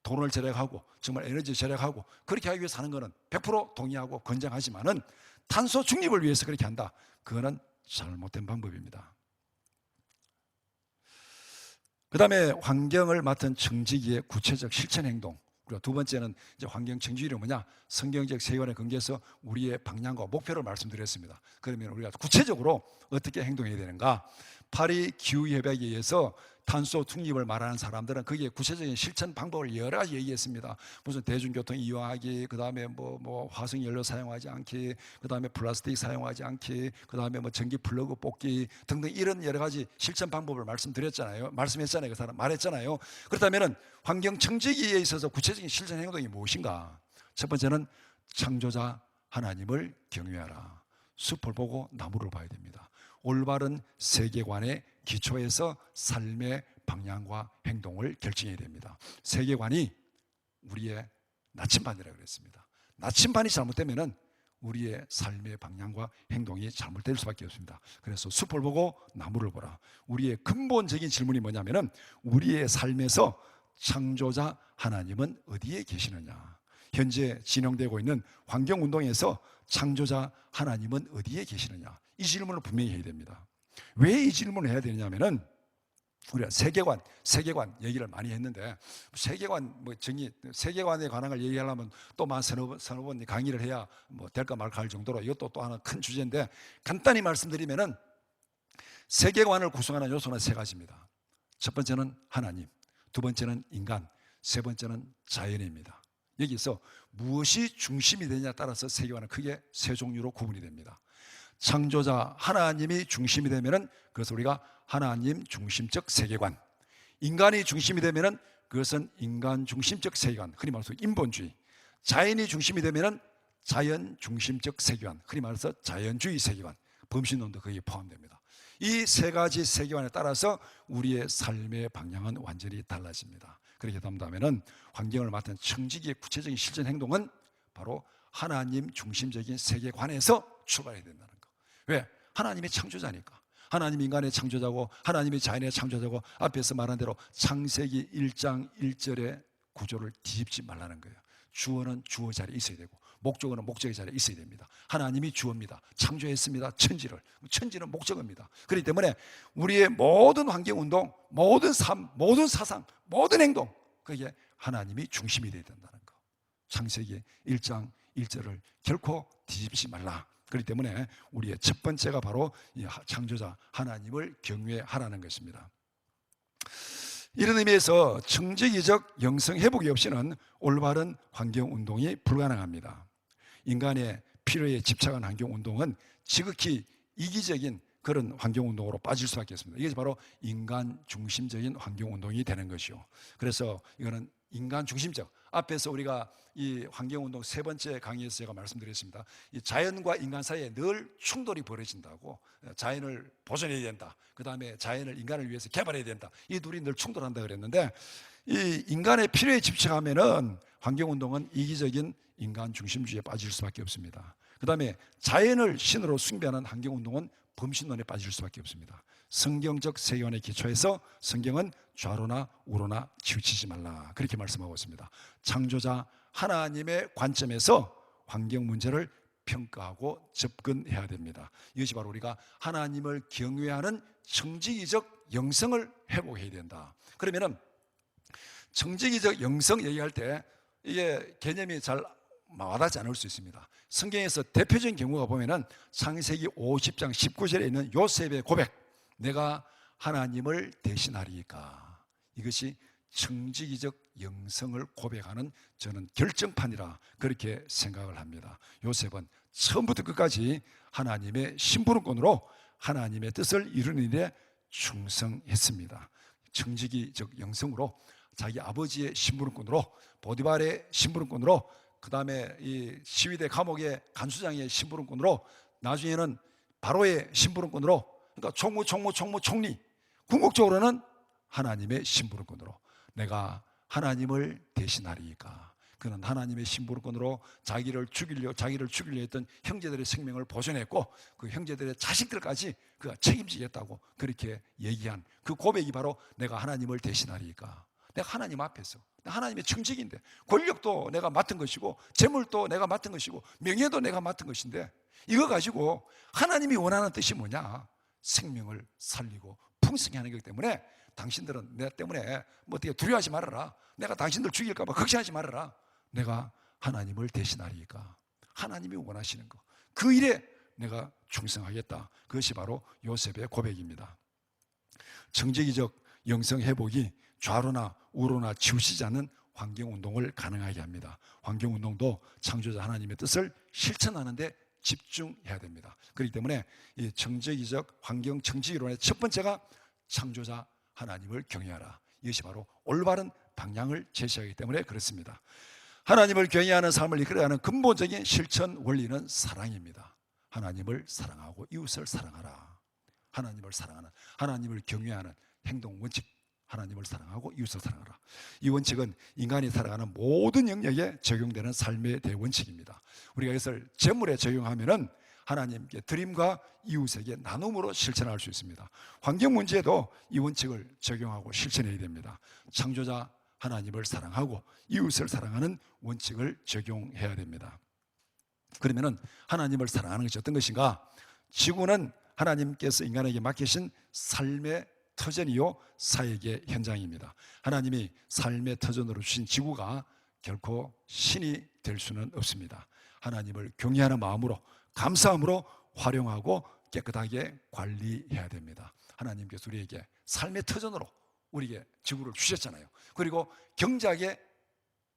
돈을 절약하고 정말 에너지 절약하고 그렇게 하기 위해서 하는 것은 100% 동의하고 권장하지만은 탄소 중립을 위해서 그렇게 한다. 그거는 잘못된 방법입니다. 그 다음에 환경을 맡은 청지기의 구체적 실천 행동. 그리고 두 번째는 이제 환경 청지기는 뭐냐? 성경적 세계관에 근거해서 우리의 방향과 목표를 말씀드렸습니다. 그러면 우리가 구체적으로 어떻게 행동해야 되는가? 파리 기후협약에 의해서 탄소 중립을 말하는 사람들은 거기에 구체적인 실천 방법을 여러 가지 얘기했습니다. 무슨 대중교통 이용하기, 그 다음에 뭐 화석연료 사용하지 않기, 그 다음에 플라스틱 사용하지 않기, 그 다음에 뭐 전기 플러그 뽑기 등등 이런 여러 가지 실천 방법을 말씀했잖아요. 그 사람 말했잖아요. 그렇다면은 환경 청지기에 있어서 구체적인 실천 행동이 무엇인가? 첫 번째는 창조자 하나님을 경외하라. 숲을 보고 나무를 봐야 됩니다. 올바른 세계관의 기초에서 삶의 방향과 행동을 결정해야 됩니다. 세계관이 우리의 나침반이라고 그랬습니다. 나침반이 잘못되면은 우리의 삶의 방향과 행동이 잘못될 수밖에 없습니다. 그래서 숲을 보고 나무를 보라. 우리의 근본적인 질문이 뭐냐면은 우리의 삶에서 창조자 하나님은 어디에 계시느냐? 현재 진행되고 있는 환경운동에서 창조자 하나님은 어디에 계시느냐? 이 질문을 분명히 해야 됩니다. 왜 이 질문을 해야 되냐면은 우리가 세계관 얘기를 많이 했는데 세계관 세계관에 관한 걸 얘기하려면 또 서너 번 강의를 해야 뭐 될까 말까 할 정도로 이것도 또 하나 큰 주제인데 간단히 말씀드리면은 세계관을 구성하는 요소는 세 가지입니다. 첫 번째는 하나님, 두 번째는 인간, 세 번째는 자연입니다. 여기서 무엇이 중심이 되냐에 따라서 세계관은 크게 세 종류로 구분이 됩니다. 창조자 하나님이 중심이 되면은 그것을 우리가 하나님 중심적 세계관, 인간이 중심이 되면은 그것은 인간 중심적 세계관, 흔히 말해서 인본주의, 자연이 중심이 되면은 자연 중심적 세계관, 흔히 말해서 자연주의 세계관, 범신론도 거기에 포함됩니다. 이 세 가지 세계관에 따라서 우리의 삶의 방향은 완전히 달라집니다. 그렇게 된다면은 환경을 맡은 청지기의 구체적인 실천 행동은 바로 하나님 중심적인 세계관에서 출발해야 된다는 거. 왜? 하나님의 창조자니까. 하나님이 인간의 창조자고 하나님이 자연의 창조자고 앞에서 말한 대로 창세기 1장 1절의 구조를 뒤집지 말라는 거예요. 주어는 주어 자리에 있어야 되고 목적어는 목적의 자리에 있어야 됩니다. 하나님이 주어입니다. 창조했습니다. 천지는 목적어입니다. 그렇기 때문에 우리의 모든 환경운동, 모든 삶, 모든 사상, 모든 행동 그게 하나님이 중심이 되어야 된다는 거. 창세기 1장 1절을 결코 뒤집지 말라. 그렇기 때문에 우리의 첫 번째가 바로 이 창조자 하나님을 경외하라는 것입니다. 이런 의미에서 청지기적 영성 회복이 없이는 올바른 환경운동이 불가능합니다. 인간의 필요에 집착한 환경운동은 지극히 이기적인 그런 환경운동으로 빠질 수밖에 없습니다. 이게 바로 인간 중심적인 환경운동이 되는 것이요. 그래서 이거는 인간 중심적, 앞에서 우리가 이 환경운동 세 번째 강의에서 제가 말씀드렸습니다. 이 자연과 인간 사이에 늘 충돌이 벌어진다고. 자연을 보존해야 된다. 그 다음에 자연을 인간을 위해서 개발해야 된다. 이 둘이 늘 충돌한다 그랬는데 이 인간의 필요에 집착하면은 환경운동은 이기적인 인간 중심주의에 빠질 수밖에 없습니다. 그 다음에 자연을 신으로 숭배하는 환경운동은 범신론에 빠질 수밖에 없습니다. 성경적 세계관의 기초에서 성경은 좌로나 우로나 치우치지 말라 그렇게 말씀하고 있습니다. 창조자 하나님의 관점에서 환경 문제를 평가하고 접근해야 됩니다. 이것이 바로 우리가 하나님을 경외하는 청지기적 영성을 회복해야 된다. 그러면은 청지기적 영성 얘기할 때 이게 개념이 잘 와닿지 않을 수 있습니다. 성경에서 대표적인 경우가 보면은 창세기 50장 19절에 있는 요셉의 고백, 내가 하나님을 대신하리까. 이것이 청지기적 영성을 고백하는 저는 결정판이라 그렇게 생각을 합니다. 요셉은 처음부터 끝까지 하나님의 심부름꾼으로 하나님의 뜻을 이루는 일에 충성했습니다. 청지기적 영성으로 자기 아버지의 심부름꾼으로, 보디발의 심부름꾼으로 그 다음에 이 시위대 감옥의 간수장의 심부름꾼으로, 나중에는 바로의 심부름꾼으로, 그러니까 총리, 궁극적으로는 하나님의 심부름꾼으로 내가 하나님을 대신하리이까. 그는 하나님의 심부름꾼으로 자기를 죽이려 했던 형제들의 생명을 보존했고, 그 형제들의 자식들까지 그가 책임지겠다고 그렇게 얘기한 그 고백이 바로 내가 하나님을 대신하리이까. 내가 하나님 앞에서 하나님의 청직인데, 권력도 내가 맡은 것이고 재물도 내가 맡은 것이고 명예도 내가 맡은 것인데, 이거 가지고 하나님이 원하는 뜻이 뭐냐? 생명을 살리고 풍성히 하는 거기 때문에 당신들은 내 때문에 뭐 어떻게 두려워하지 말아라. 내가 당신들 죽일까 봐 걱정하지 말아라. 내가 하나님을 대신하리니까. 하나님이 원하시는 거, 그 일에 내가 충성하겠다. 그것이 바로 요셉의 고백입니다. 정직이적 영성 회복이 좌로나 우로나 치우치지 않는 환경운동을 가능하게 합니다. 환경운동도 창조자 하나님의 뜻을 실천하는 데 집중해야 됩니다. 그렇기 때문에 이 정직이적 환경 정직이론의 첫 번째가 창조자 하나님을 경외하라. 이것이 바로 올바른 방향을 제시하기 때문에 그렇습니다. 하나님을 경외하는 삶을 이끌어가는 근본적인 실천 원리는 사랑입니다. 하나님을 사랑하고 이웃을 사랑하라. 하나님을 사랑하는, 하나님을 경외하는 행동 원칙, 하나님을 사랑하고 이웃을 사랑하라. 이 원칙은 인간이 살아가는 모든 영역에 적용되는 삶의 대원칙입니다. 우리가 이것을 재물에 적용하면은 하나님께 드림과 이웃에게 나눔으로 실천할 수 있습니다. 환경 문제에도 이 원칙을 적용하고 실천해야 됩니다. 창조자 하나님을 사랑하고 이웃을 사랑하는 원칙을 적용해야 됩니다. 그러면은 하나님을 사랑하는 것이 어떤 것인가? 지구는 하나님께서 인간에게 맡기신 삶의 터전이요 사역의 현장입니다. 하나님이 삶의 터전으로 주신 지구가 결코 신이 될 수는 없습니다. 하나님을 경외하는 마음으로, 감사함으로 활용하고 깨끗하게 관리해야 됩니다. 하나님께서 우리에게 삶의 터전으로 우리에게 지구를 주셨잖아요. 그리고 경작의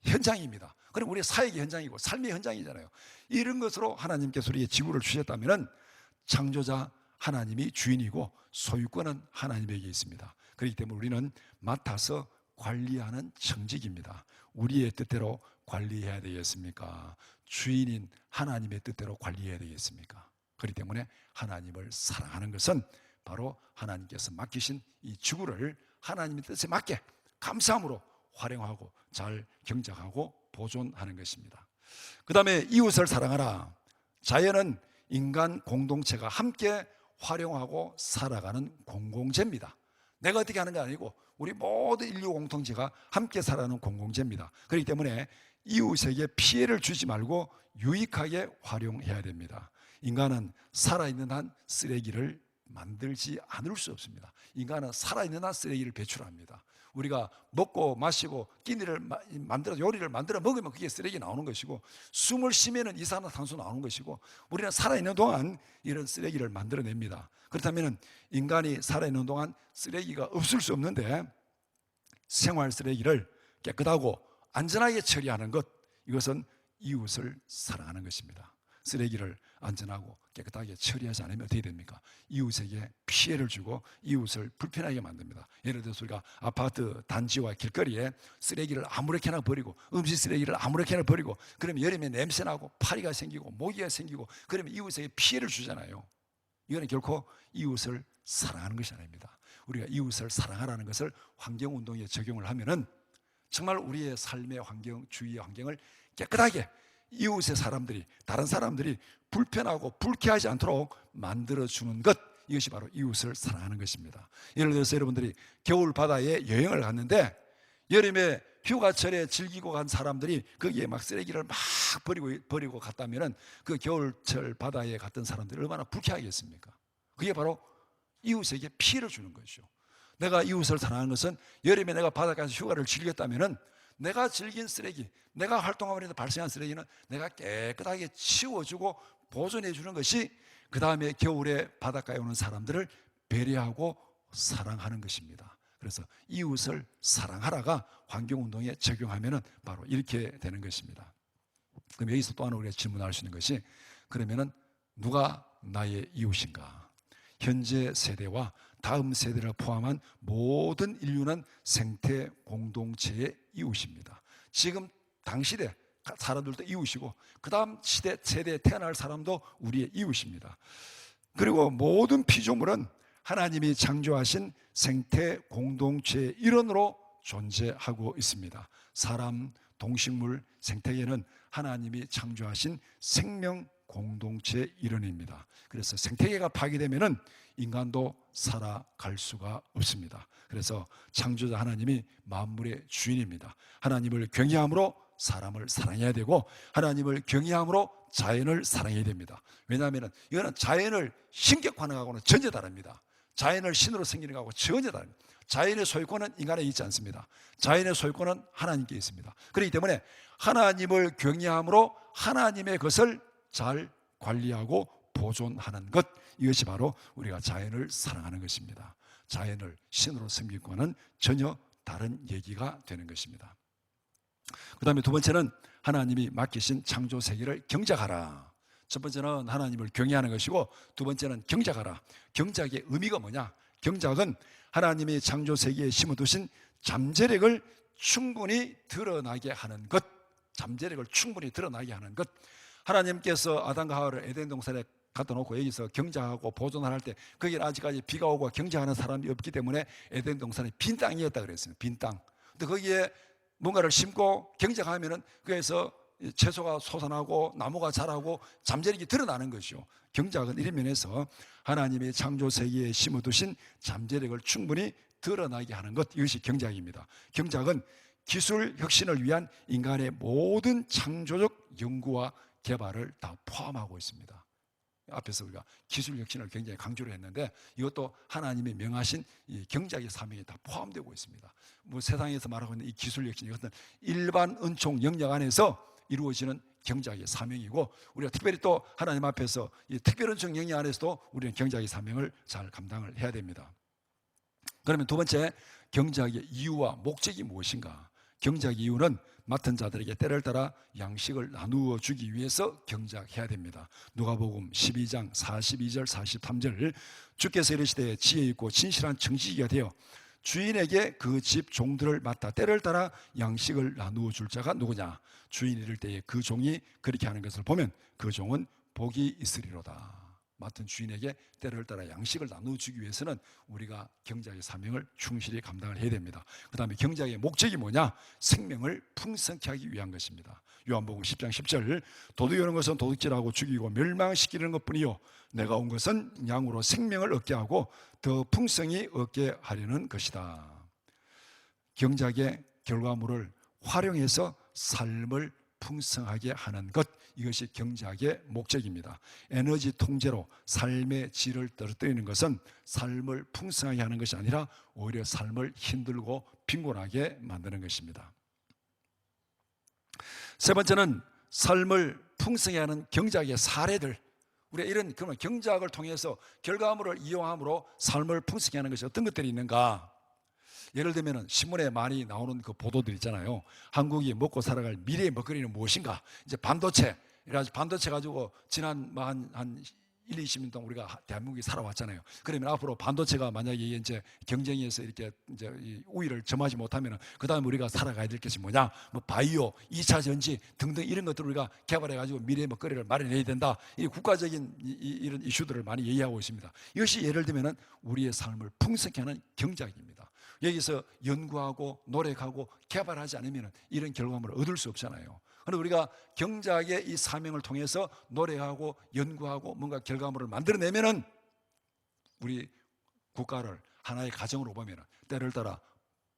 현장입니다. 그럼 우리의 사역의 현장이고 삶의 현장이잖아요. 이런 것으로 하나님께서 우리에게 지구를 주셨다면 창조자 하나님이 주인이고 소유권은 하나님에게 있습니다. 그렇기 때문에 우리는 맡아서 관리하는 청직입니다. 우리의 뜻대로 관리해야 되겠습니까? 주인인 하나님의 뜻대로 관리해야 되겠습니까? 그렇기 때문에 하나님을 사랑하는 것은 바로 하나님께서 맡기신 이 지구를 하나님의 뜻에 맞게 감사함으로 활용하고 잘 경작하고 보존하는 것입니다. 그 다음에 이웃을 사랑하라. 자연은 인간 공동체가 함께 활용하고 살아가는 공공재입니다. 내가 어떻게 하는 게 아니고 우리 모든 인류 공동체가 함께 살아가는 공공재입니다. 그렇기 때문에 이웃에게 피해를 주지 말고 유익하게 활용해야 됩니다. 인간은 살아있는 한 쓰레기를 만들지 않을 수 없습니다. 인간은 살아있는 한 쓰레기를 배출합니다. 우리가 먹고 마시고 끼니를 만들어 요리를 만들어 먹으면 그게 쓰레기 나오는 것이고, 숨을 쉬면은 이산화탄소 나오는 것이고, 우리는 살아있는 동안 이런 쓰레기를 만들어냅니다. 그렇다면 인간이 살아있는 동안 쓰레기가 없을 수 없는데, 생활 쓰레기를 깨끗하고 안전하게 처리하는 것, 이것은 이웃을 사랑하는 것입니다. 쓰레기를 안전하고 깨끗하게 처리하지 않으면 어떻게 됩니까? 이웃에게 피해를 주고 이웃을 불편하게 만듭니다. 예를 들어서 우리가 아파트 단지와 길거리에 쓰레기를 아무렇게나 버리고, 음식 쓰레기를 아무렇게나 버리고, 그러면 여름에 냄새나고 파리가 생기고 모기가 생기고, 그러면 이웃에게 피해를 주잖아요. 이거는 결코 이웃을 사랑하는 것이 아닙니다. 우리가 이웃을 사랑하라는 것을 환경운동에 적용을 하면은 정말 우리의 삶의 환경, 주위의 환경을 깨끗하게 이웃의 사람들이, 다른 사람들이 불편하고 불쾌하지 않도록 만들어주는 것, 이것이 바로 이웃을 사랑하는 것입니다. 예를 들어서 여러분들이 겨울 바다에 여행을 갔는데 여름에 휴가철에 즐기고 간 사람들이 거기에 막 쓰레기를 막 버리고 갔다면 그 겨울철 바다에 갔던 사람들이 얼마나 불쾌하겠습니까? 그게 바로 이웃에게 피해를 주는 것이죠. 내가 이웃을 사랑하는 것은 여름에 내가 바닷가에서 휴가를 즐겼다면 내가 즐긴 쓰레기, 내가 활동하면서 발생한 쓰레기는 내가 깨끗하게 치워주고 보존해 주는 것이 그 다음에 겨울에 바닷가에 오는 사람들을 배려하고 사랑하는 것입니다. 그래서 이웃을 사랑하라가 환경운동에 적용하면 바로 이렇게 되는 것입니다. 그럼 여기서 또 하나 우리가 질문할 수 있는 것이, 그러면 누가 나의 이웃인가? 현재 세대와 다음 세대를 포함한 모든 인류는 생태 공동체의 이웃입니다. 지금 당시대 사람들도 이웃이고 그 다음 세대에 태어날 사람도 우리의 이웃입니다. 그리고 모든 피조물은 하나님이 창조하신 생태 공동체의 일원으로 존재하고 있습니다. 사람, 동식물, 생태계는 하나님이 창조하신 생명 공동체의 일원입니다. 그래서 생태계가 파괴되면은 인간도 살아갈 수가 없습니다. 그래서 창조자 하나님이 만물의 주인입니다. 하나님을 경외함으로 사람을 사랑해야 되고 하나님을 경외함으로 자연을 사랑해야 됩니다. 왜냐하면 이거는 자연을 신격 관행하고는 전혀 다릅니다. 자연을 신으로 섬기는 것하고 전혀 다릅니다. 자연의 소유권은 인간에 있지 않습니다. 자연의 소유권은 하나님께 있습니다. 그렇기 때문에 하나님을 경외함으로 하나님의 것을 잘 관리하고 보존하는 것, 이것이 바로 우리가 자연을 사랑하는 것입니다. 자연을 신으로 섬기고는 전혀 다른 얘기가 되는 것입니다. 그 다음에 두 번째는 하나님이 맡기신 창조 세계를 경작하라. 첫 번째는 하나님을 경외하는 것이고 두 번째는 경작하라. 경작의 의미가 뭐냐? 경작은 하나님이 창조 세계에 심어두신 잠재력을 충분히 드러나게 하는 것. 잠재력을 충분히 드러나게 하는 것. 하나님께서 아담과 하와를 에덴 동산에 갖다 놓고 여기서 경작하고 보존할 때 거기는 아직까지 비가 오고 경작하는 사람이 없기 때문에 에덴 동산이 빈 땅이었다 그랬습니다. 빈 땅. 근데 거기에 뭔가를 심고 경작하면은 거기에서 채소가 솟아나고 나무가 자라고 잠재력이 드러나는 것이요. 경작은 이런 면에서 하나님의 창조 세계에 심어두신 잠재력을 충분히 드러나게 하는 것, 이것이 경작입니다. 경작은 기술 혁신을 위한 인간의 모든 창조적 연구와 개발을 다 포함하고 있습니다. 앞에서 우리가 기술 혁신을 굉장히 강조를 했는데 이것도 하나님이 명하신 이 경작의 사명이 다 포함되고 있습니다. 뭐 세상에서 말하고 있는 이 기술 혁신, 이것은 일반 은총 영역 안에서 이루어지는 경작의 사명이고 우리가 특별히 또 하나님 앞에서 이 특별 은총 영역 안에서도 우리는 경작의 사명을 잘 감당을 해야 됩니다. 그러면 두 번째, 경작의 이유와 목적이 무엇인가? 경작의 이유는 맡은 자들에게 때를 따라 양식을 나누어 주기 위해서 경작해야 됩니다. 누가복음 12장 42절 43절, 주께서 이르시되 지혜 있고 진실한 청지기가 되어 주인에게 그 집 종들을 맡아 때를 따라 양식을 나누어 줄 자가 누구냐? 주인 이를 때에 그 종이 그렇게 하는 것을 보면 그 종은 복이 있으리로다. 맡은 주인에게 때를 따라 양식을 나누어 주기 위해서는 우리가 경작의 사명을 충실히 감당을 해야 됩니다. 그 다음에 경작의 목적이 뭐냐? 생명을 풍성케 하기 위한 것입니다. 요한복음 10장 10절, 도둑이 오는 것은 도둑질하고 죽이고 멸망시키는 것뿐이요 내가 온 것은 양으로 생명을 얻게 하고 더 풍성히 얻게 하려는 것이다. 경작의 결과물을 활용해서 삶을 풍성하게 하는 것, 이것이 경작의 목적입니다. 에너지 통제로 삶의 질을 떨어뜨리는 것은 삶을 풍성하게 하는 것이 아니라 오히려 삶을 힘들고 빈곤하게 만드는 것입니다. 세 번째는 삶을 풍성하게 하는 경작의 사례들. 우리가 이런 그런 경작을 통해서 결과물을 이용함으로 삶을 풍성하게 하는 것이 어떤 것들이 있는가? 예를 들면 신문에 많이 나오는 그 보도들 있잖아요. 한국이 먹고 살아갈 미래의 먹거리는 무엇인가? 이제 반도체. 그래가지고 반도체 가지고 지난 한 1, 20년 동안 우리가 대한민국이 살아왔잖아요. 그러면 앞으로 반도체가 만약에 이제 경쟁에서 이렇게 이제 우위를 점하지 못하면 그 다음에 우리가 살아가야 될 것이 뭐냐? 뭐 바이오, 2차 전지 등등 이런 것들을 우리가 개발해가지고 미래의 먹거리를 마련해야 된다. 이 국가적인 이런 이슈들을 많이 얘기하고 있습니다. 이것이 예를 들면 우리의 삶을 풍성케 하는 경작입니다. 여기서 연구하고 노력하고 개발하지 않으면 이런 결과물을 얻을 수 없잖아요. 그런데 우리가 경작의 이 사명을 통해서 노력하고 연구하고 뭔가 결과물을 만들어내면은 우리 국가를 하나의 가정으로 보면 때를 따라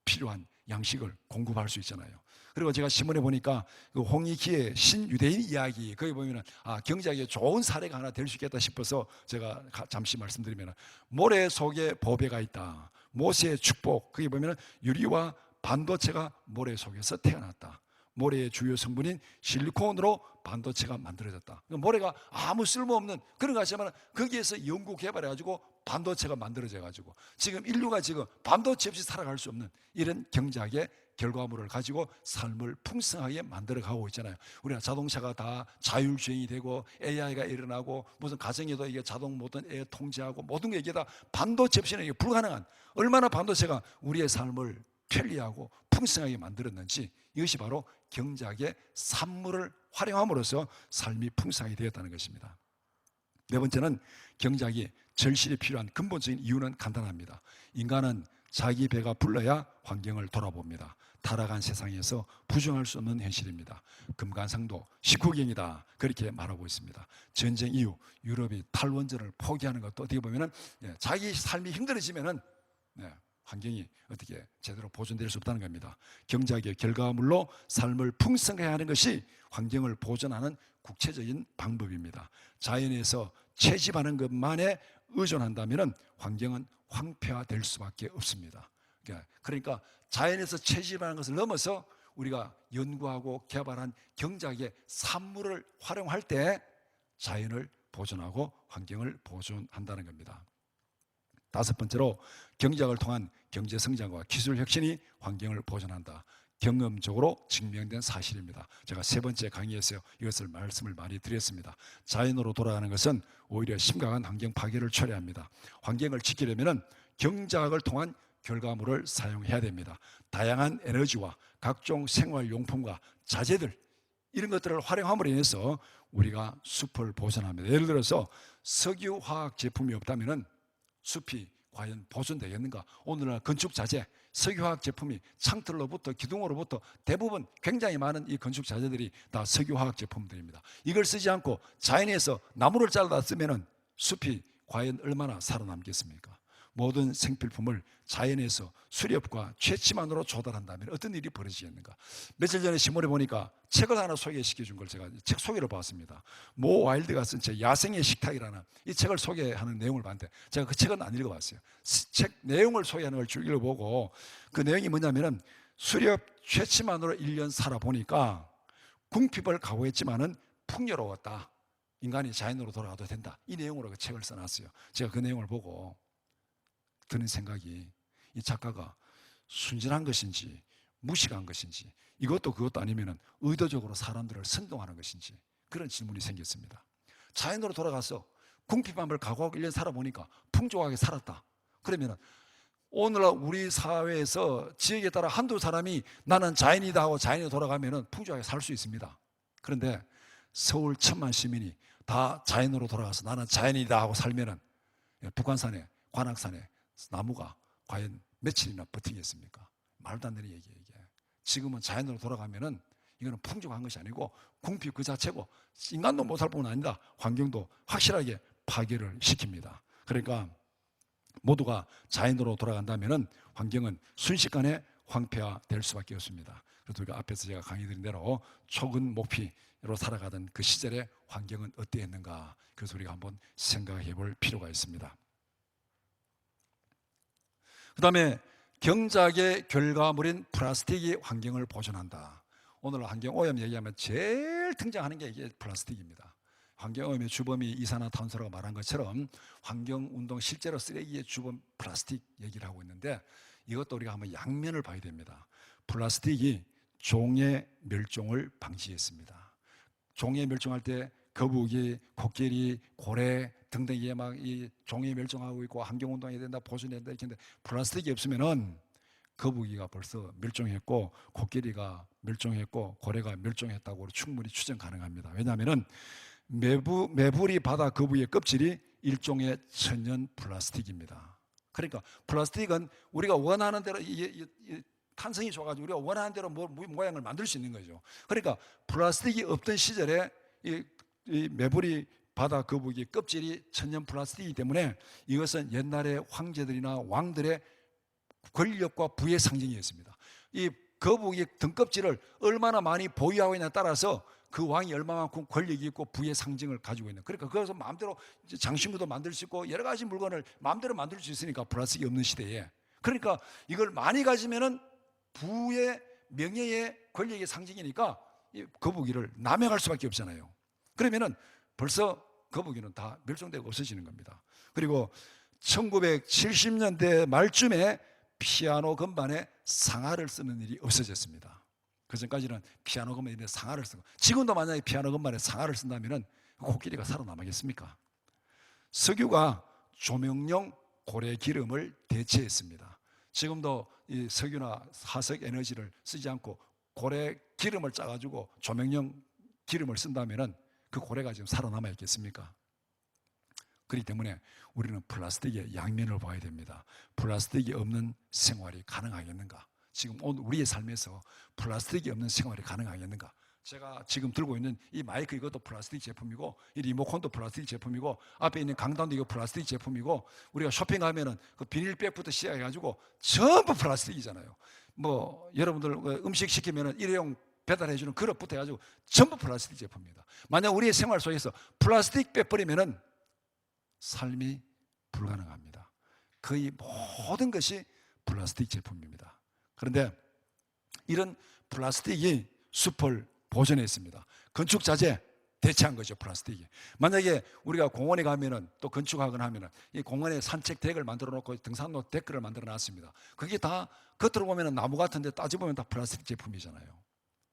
필요한 양식을 공급할 수 있잖아요. 그리고 제가 신문에 보니까 그 홍익희의 신유대인 이야기, 거기 보면은 경작의 좋은 사례가 하나 될 수 있겠다 싶어서 제가 잠시 말씀드리면 모래 속에 보배가 있다. 모세의 축복, 거기 보면 유리와 반도체가 모래 속에서 태어났다. 모래의 주요 성분인 실리콘으로 반도체가 만들어졌다. 모래가 아무 쓸모없는 그런 거 하지만 거기에서 연구 개발해가지고 반도체가 만들어져가지고 지금 인류가 지금 반도체 없이 살아갈 수 없는 이런 경작의 결과물을 가지고 삶을 풍성하게 만들어가고 있잖아요. 우리가 자동차가 다 자율주행이 되고 AI가 일어나고 무슨 가정에도 이게 자동 모든 애 통제하고 모든 게 이게 다 반도체 없이는 이게 불가능한, 얼마나 반도체가 우리의 삶을 편리하고 풍성하게 만들었는지, 이것이 바로 경작의 산물을 활용함으로써 삶이 풍성하게 되었다는 것입니다. 네 번째는 경작이 절실히 필요한 근본적인 이유는 간단합니다. 인간은 자기 배가 불러야 환경을 돌아봅니다. 타락한 세상에서 부정할 수 없는 현실입니다. 금관상도 19경이다 그렇게 말하고 있습니다. 전쟁 이후 유럽이 탈원전을 포기하는 것도 어떻게 보면은 자기 삶이 힘들어지면은 환경이 어떻게 제대로 보존될 수 없다는 겁니다. 경작의 결과물로 삶을 풍성하게 하는 것이 환경을 보존하는 국체적인 방법입니다. 자연에서 채집하는 것만에 의존한다면 환경은 황폐화될 수밖에 없습니다. 그러니까 자연에서 채집하는 것을 넘어서 우리가 연구하고 개발한 경작의 산물을 활용할 때 자연을 보존하고 환경을 보존한다는 겁니다. 다섯 번째로 경작을 통한 경제 성장과 기술 혁신이 환경을 보존한다. 경험적으로 증명된 사실입니다. 제가 세 번째 강의에서 이것을 말씀을 많이 드렸습니다. 자연으로 돌아가는 것은 오히려 심각한 환경 파괴를 초래합니다. 환경을 지키려면 경작을 통한 결과물을 사용해야 됩니다. 다양한 에너지와 각종 생활용품과 자재들 이런 것들을 활용함으로 인해서 우리가 숲을 보존합니다. 예를 들어서 석유화학 제품이 없다면 숲이 과연 보존되겠는가? 오늘날 건축 자재, 석유화학 제품이 창틀로부터 기둥으로부터 대부분 굉장히 많은 이 건축 자재들이 다 석유화학 제품들입니다. 이걸 쓰지 않고 자연에서 나무를 잘라 쓰면은 숲이 과연 얼마나 살아남겠습니까? 모든 생필품을 자연에서 수렵과 채취만으로 조달한다면 어떤 일이 벌어지겠는가? 며칠 전에 신문에 보니까 책을 하나 소개시켜 준 걸 제가 책 소개를 봤습니다. 모 와일드가 쓴 책 야생의 식탁이라는 이 책을 소개하는 내용을 봤는데 제가 그 책은 안 읽어봤어요. 책 내용을 소개하는 걸 쭉 읽어보고 그 내용이 뭐냐면은 수렵 채취만으로 1년 살아보니까 궁핍을 각오했지만은 풍요로웠다. 인간이 자연으로 돌아가도 된다. 이 내용으로 그 책을 써놨어요. 제가 그 내용을 보고 드는 생각이 이 작가가 순진한 것인지 무식한 것인지 이것도 그것도 아니면 의도적으로 사람들을 선동하는 것인지 그런 질문이 생겼습니다. 자연으로 돌아가서 궁핍함을 각오하고 1년 살아보니까 풍족하게 살았다. 그러면 오늘날 우리 사회에서 지역에 따라 한두 사람이 나는 자연이다 하고 자연으로 돌아가면 풍족하게 살 수 있습니다. 그런데 서울 1,000만 시민이 다 자연으로 돌아가서 나는 자연이다 하고 살면은 북한산에 관악산에 나무가 과연 며칠이나 버티겠습니까? 말도 안 되는 얘기예요, 이게. 지금은 자연으로 돌아가면은 이거는 풍족한 것이 아니고 궁핍 그 자체고 인간도 못할 뿐 아니라 환경도 확실하게 파괴를 시킵니다. 그러니까 모두가 자연으로 돌아간다면은 환경은 순식간에 황폐화될 수밖에 없습니다. 그래서 우리가 앞에서 제가 강의 드린 대로 초근 목피로 살아가던 그 시절의 환경은 어땠는가? 그래서 우리가 한번 생각해 볼 필요가 있습니다. 그 다음에 경작의 결과물인 플라스틱이 환경을 보존한다. 오늘 환경오염 얘기하면 제일 등장하는 게 이게 플라스틱입니다. 환경오염의 주범이 이산화탄소라고 말한 것처럼 환경운동 실제로 쓰레기의 주범 플라스틱 얘기를 하고 있는데 이것도 우리가 한번 양면을 봐야 됩니다. 플라스틱이 종의 멸종을 방지했습니다. 종의 멸종할 때 거북이, 코끼리, 고래 등등이 막 이 종이 멸종하고 있고 환경운동해야 된다, 보존해야 된다 이렇게 했는데 플라스틱이 없으면은 거북이가 벌써 멸종했고 코끼리가 멸종했고 고래가 멸종했다고 충분히 추정 가능합니다. 왜냐하면은 메부리 바다 거북이의 껍질이 일종의 천연 플라스틱입니다. 그러니까 플라스틱은 우리가 원하는 대로 탄성이 좋아가지고 우리가 원하는 대로 모양을 만들 수 있는 거죠. 그러니까 플라스틱이 없던 시절에 이 메부리 바다 거북이 껍질이 천연 플라스틱이기 때문에 이것은 옛날에 황제들이나 왕들의 권력과 부의 상징이었습니다. 이 거북이 등껍질을 얼마나 많이 보유하고 있냐에 따라서 그 왕이 얼마만큼 권력이 있고 부의 상징을 가지고 있는. 그러니까 그래서 마음대로 장신구도 만들 수 있고 여러 가지 물건을 마음대로 만들 수 있으니까 플라스틱이 없는 시대에. 그러니까 이걸 많이 가지면은 부의 명예의 권력의 상징이니까 이 거북이를 남용할 수밖에 없잖아요. 그러면은 벌써 거북이는 다 멸종되고 없어지는 겁니다. 그리고 1970년대 말쯤에 피아노 건반에 상아를 쓰는 일이 없어졌습니다. 그 전까지는 피아노 건반에 상아를 쓰고 지금도 만약에 피아노 건반에 상아를 쓴다면 코끼리가 살아남겠습니까? 석유가 조명용 고래 기름을 대체했습니다. 지금도 이 석유나 화석 에너지를 쓰지 않고 고래 기름을 짜가지고 조명용 기름을 쓴다면은 그 고래가 지금 살아남아 있겠습니까? 그렇기 때문에 우리는 플라스틱의 양면을 봐야 됩니다. 플라스틱이 없는 생활이 가능하겠는가? 지금 오늘 우리의 삶에서 플라스틱이 없는 생활이 가능하겠는가? 제가 지금 들고 있는 이 마이크 이것도 플라스틱 제품이고, 이 리모컨도 플라스틱 제품이고, 앞에 있는 강단도 이거 플라스틱 제품이고, 우리가 쇼핑하면은 그 비닐백부터 시작해가지고 전부 플라스틱이잖아요. 뭐 여러분들 음식 시키면은 일회용 배달해주는 그릇부터 해가지고 전부 플라스틱 제품입니다. 만약 우리의 생활 속에서 플라스틱 빼버리면은 삶이 불가능합니다. 거의 모든 것이 플라스틱 제품입니다. 그런데 이런 플라스틱이 숲을 보존했습니다. 건축 자재 대체한 거죠, 플라스틱이. 만약에 우리가 공원에 가면은 또 건축하거나 하면은 이 공원에 산책 덱을 만들어 놓고 등산로 데크를 만들어 놨습니다. 그게 다 겉으로 보면은 나무 같은데 따져보면 다 플라스틱 제품이잖아요.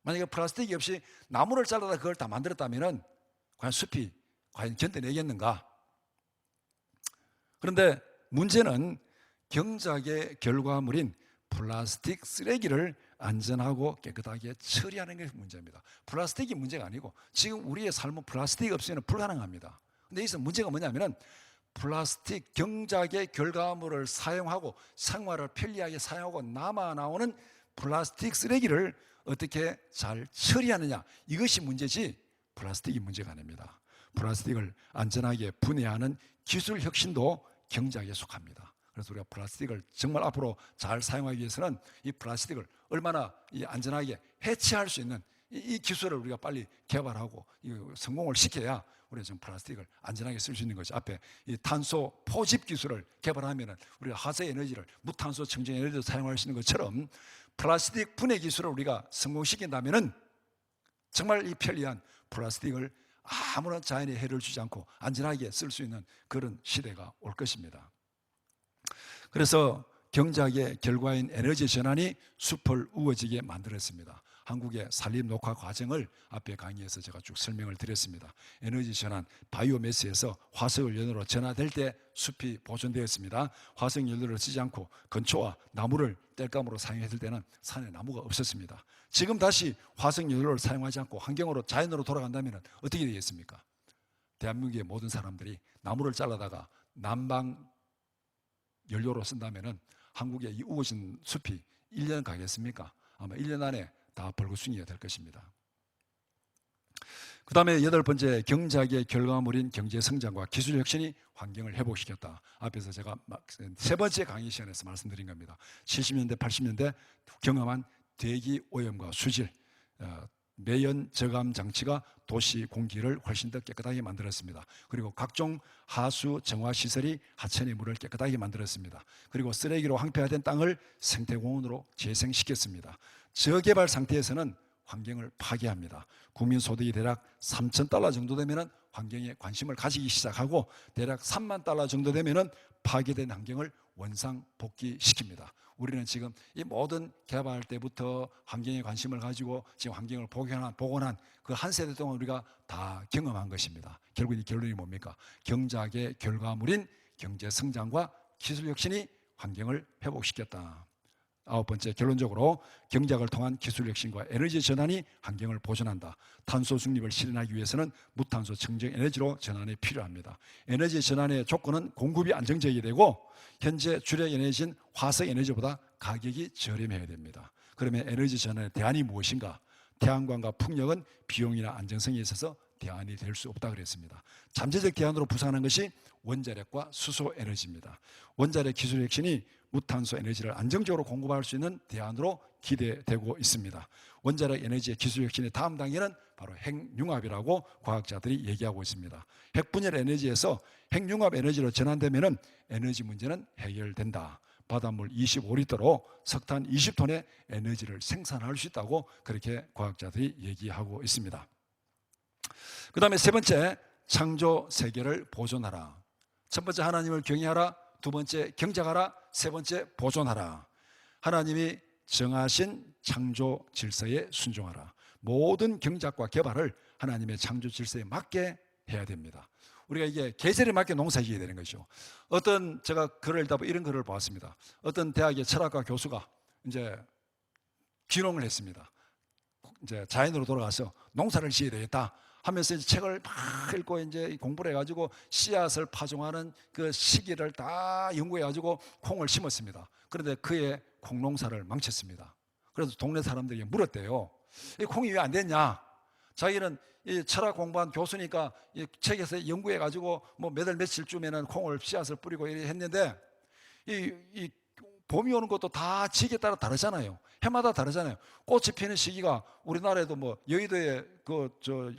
만약에 플라스틱이 없이 나무를 잘라다 그걸 다 만들었다면은 과연 숲이 과연 견뎌내겠는가? 그런데 문제는 경작의 결과물인 플라스틱 쓰레기를 안전하고 깨끗하게 처리하는 게 문제입니다. 플라스틱이 문제가 아니고 지금 우리의 삶은 플라스틱이 없이는 불가능합니다. 근데 여기서 문제가 뭐냐면은 플라스틱 경작의 결과물을 사용하고 생활을 편리하게 사용하고 남아 나오는 플라스틱 쓰레기를 어떻게 잘 처리하느냐, 이것이 문제지 플라스틱이 문제가 아닙니다. 플라스틱을 안전하게 분해하는 기술 혁신도 경작에 속합니다. 그래서 우리가 플라스틱을 정말 앞으로 잘 사용하기 위해서는 이 플라스틱을 얼마나 안전하게 해체할 수 있는 이 기술을 우리가 빨리 개발하고 성공을 시켜야 우리가 지금 플라스틱을 안전하게 쓸 수 있는 거죠. 앞에 이 탄소 포집 기술을 개발하면 우리가 화석 에너지를 무탄소 청정 에너지로 사용할 수 있는 것처럼 플라스틱 분해 기술을 우리가 성공시킨다면 정말 이 편리한 플라스틱을 아무런 자연에 해를 주지 않고 안전하게 쓸 수 있는 그런 시대가 올 것입니다. 그래서 경작의 결과인 에너지 전환이 숲을 우거지게 만들었습니다. 한국의 산림 녹화 과정을 앞에 강의에서 제가 쭉 설명을 드렸습니다. 에너지 전환, 바이오매스에서 화석 연료로 전환될 때 숲이 보존되었습니다. 화석 연료를 쓰지 않고 건초와 나무를 땔감으로 사용했을 때는 산에 나무가 없었습니다. 지금 다시 화석 연료를 사용하지 않고 환경으로 자연으로 돌아간다면 어떻게 되겠습니까? 대한민국의 모든 사람들이 나무를 잘라다가 난방 연료로 쓴다면 한국의 이 우거진 숲이 1년 가겠습니까? 아마 1년 안에 다 벌거숭이가 될 것입니다. 그 다음에 8번째, 경작의 결과물인 경제성장과 기술혁신이 환경을 회복시켰다. 앞에서 제가 3번째 강의 시간에서 말씀드린 겁니다. 70년대, 80년대 경험한 대기 오염과 수질, 매연 저감 장치가 도시 공기를 훨씬 더 깨끗하게 만들었습니다. 그리고 각종 하수 정화 시설이 하천의 물을 깨끗하게 만들었습니다. 그리고 쓰레기로 황폐화된 땅을 생태공원으로 재생시켰습니다. 저개발 상태에서는 환경을 파괴합니다. 국민 소득이 대략 $3,000 정도 되면 환경에 관심을 가지기 시작하고 대략 $30,000 정도 되면 파괴된 환경을 원상 복귀시킵니다. 우리는 지금 이 모든 개발할 때부터 환경에 관심을 가지고 지금 환경을 복원한 그 한 세대 동안 우리가 다 경험한 것입니다. 결국 이 결론이 뭡니까? 경작의 결과물인 경제 성장과 기술 혁신이 환경을 회복시켰다. 9번째, 결론적으로 경작을 통한 기술 혁신과 에너지 전환이 환경을 보존한다. 탄소 중립을 실현하기 위해서는 무탄소 청정 에너지로 전환이 필요합니다. 에너지 전환의 조건은 공급이 안정적이 되고 현재 주력 에너지인 화석 에너지보다 가격이 저렴해야 됩니다. 그러면 에너지 전환의 대안이 무엇인가? 태양광과 풍력은 비용이나 안정성에 있어서 대안이 될 수 없다 그랬습니다. 잠재적 대안으로 부상하는 것이 원자력과 수소 에너지입니다. 원자력 기술 혁신이 무탄소 에너지를 안정적으로 공급할 수 있는 대안으로 기대되고 있습니다. 원자력 에너지의 기술 혁신의 다음 단계는 바로 핵융합이라고 과학자들이 얘기하고 있습니다. 핵분열 에너지에서 핵융합 에너지로 전환되면 에너지 문제는 해결된다. 바닷물 25리터로 석탄 20톤의 에너지를 생산할 수 있다고 그렇게 과학자들이 얘기하고 있습니다. 그 다음에 3번째, 창조 세계를 보존하라. 첫 번째, 하나님을 경외하라. 2번째, 경작하라. 3번째, 보존하라. 하나님이 정하신 창조 질서에 순종하라. 모든 경작과 개발을 하나님의 창조 질서에 맞게 해야 됩니다. 우리가 이게 계절에 맞게 농사지어야 되는 거죠. 제가 글을 읽다 보면 이런 글을 보았습니다. 어떤 대학의 철학과 교수가 이제 귀농을 했습니다. 이제 자연으로 돌아가서 농사를 지어야 되겠다 하면서 이제 책을 막 읽고 이제 공부를 해가지고 씨앗을 파종하는 그 시기를 다 연구해가지고 콩을 심었습니다. 그런데 그의 콩농사를 망쳤습니다. 그래서 동네 사람들이 물었대요. 이 콩이 왜 안 됐냐? 자기는 이 철학 공부한 교수니까 이 책에서 연구해가지고 뭐 몇 월 며칠쯤에는 콩을 씨앗을 뿌리고 이렇게 했는데 이 봄이 오는 것도 다 지기에 따라 다르잖아요. 해마다 다르잖아요. 꽃이 피는 시기가 우리나라에도 뭐 여의도에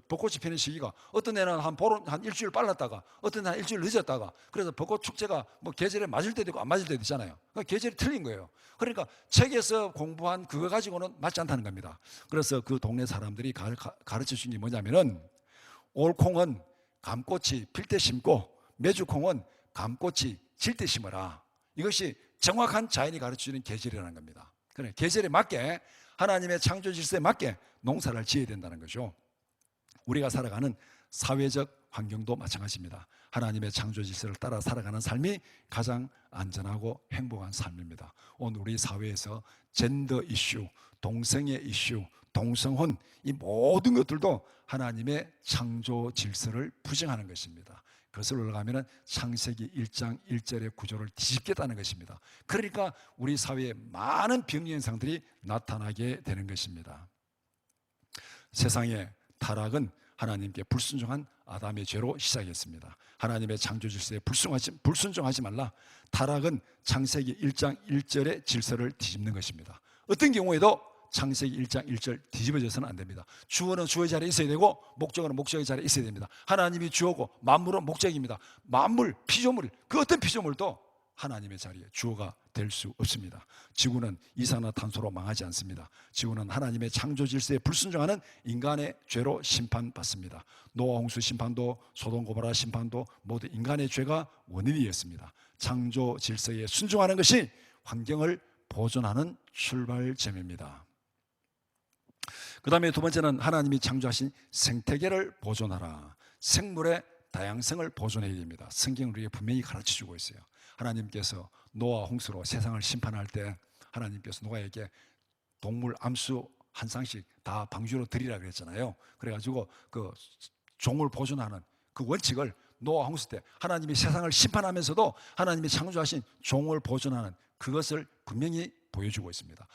벚꽃이 피는 시기가 어떤 애는 한 일주일 빨랐다가 어떤 애는 한 일주일 늦었다가 그래서 벚꽃 축제가 뭐 계절에 맞을 때도 있고 안 맞을 때도 있잖아요. 그러니까 계절이 틀린 거예요. 그러니까 책에서 공부한 그거 가지고는 맞지 않다는 겁니다. 그래서 그 동네 사람들이 가르쳐 준 게 뭐냐면은 올콩은 감꽃이 필 때 심고 메주콩은 감꽃이 질 때 심어라. 이것이 정확한 자연이 가르쳐주는 계절이라는 겁니다. 그래, 계절에 맞게 하나님의 창조 질서에 맞게 농사를 지어야 된다는 거죠. 우리가 살아가는 사회적 환경도 마찬가지입니다. 하나님의 창조 질서를 따라 살아가는 삶이 가장 안전하고 행복한 삶입니다. 오늘 우리 사회에서 젠더 이슈, 동성애 이슈, 동성혼 이 모든 것들도 하나님의 창조 질서를 부정하는 것입니다. 그것을 올라가면 창세기 1장 1절의 구조를 뒤집겠다는 것입니다. 그러니까 우리 사회에 많은 병리 현상들이 나타나게 되는 것입니다. 세상의 타락은 하나님께 불순종한 아담의 죄로 시작했습니다. 하나님의 창조 질서에 불순종하지 말라. 타락은 창세기 1장 1절의 질서를 뒤집는 것입니다. 어떤 경우에도 창세기 1장 1절 뒤집어져서는 안 됩니다. 주어는 주어의 자리에 있어야 되고 목적어는 목적의 자리에 있어야 됩니다. 하나님이 주어고 만물은 목적입니다. 만물, 피조물, 그 어떤 피조물도 하나님의 자리에 주어가 될 수 없습니다. 지구는 이산화탄소로 망하지 않습니다. 지구는 하나님의 창조 질서에 불순종하는 인간의 죄로 심판받습니다. 노아 홍수 심판도 소돔 고모라 심판도 모두 인간의 죄가 원인이었습니다. 창조 질서에 순종하는 것이 환경을 보존하는 출발점입니다. 그 다음에 두 번째는 하나님이 창조하신 생태계를 보존하라. 생물의 다양성을 보존해야 됩니다. 성경은 우리에게 분명히 가르쳐주고 있어요. 하나님께서 노아 홍수로 세상을 심판할 때 하나님께서 노아에게 동물 암수 한 쌍씩 다 방주로 드리라 그랬잖아요. 그래가지고 그 종을 보존하는 그 원칙을 노아 홍수 때 하나님이 세상을 심판하면서도 하나님이 창조하신 종을 보존하는 그것을 분명히 보여주고 있습니다.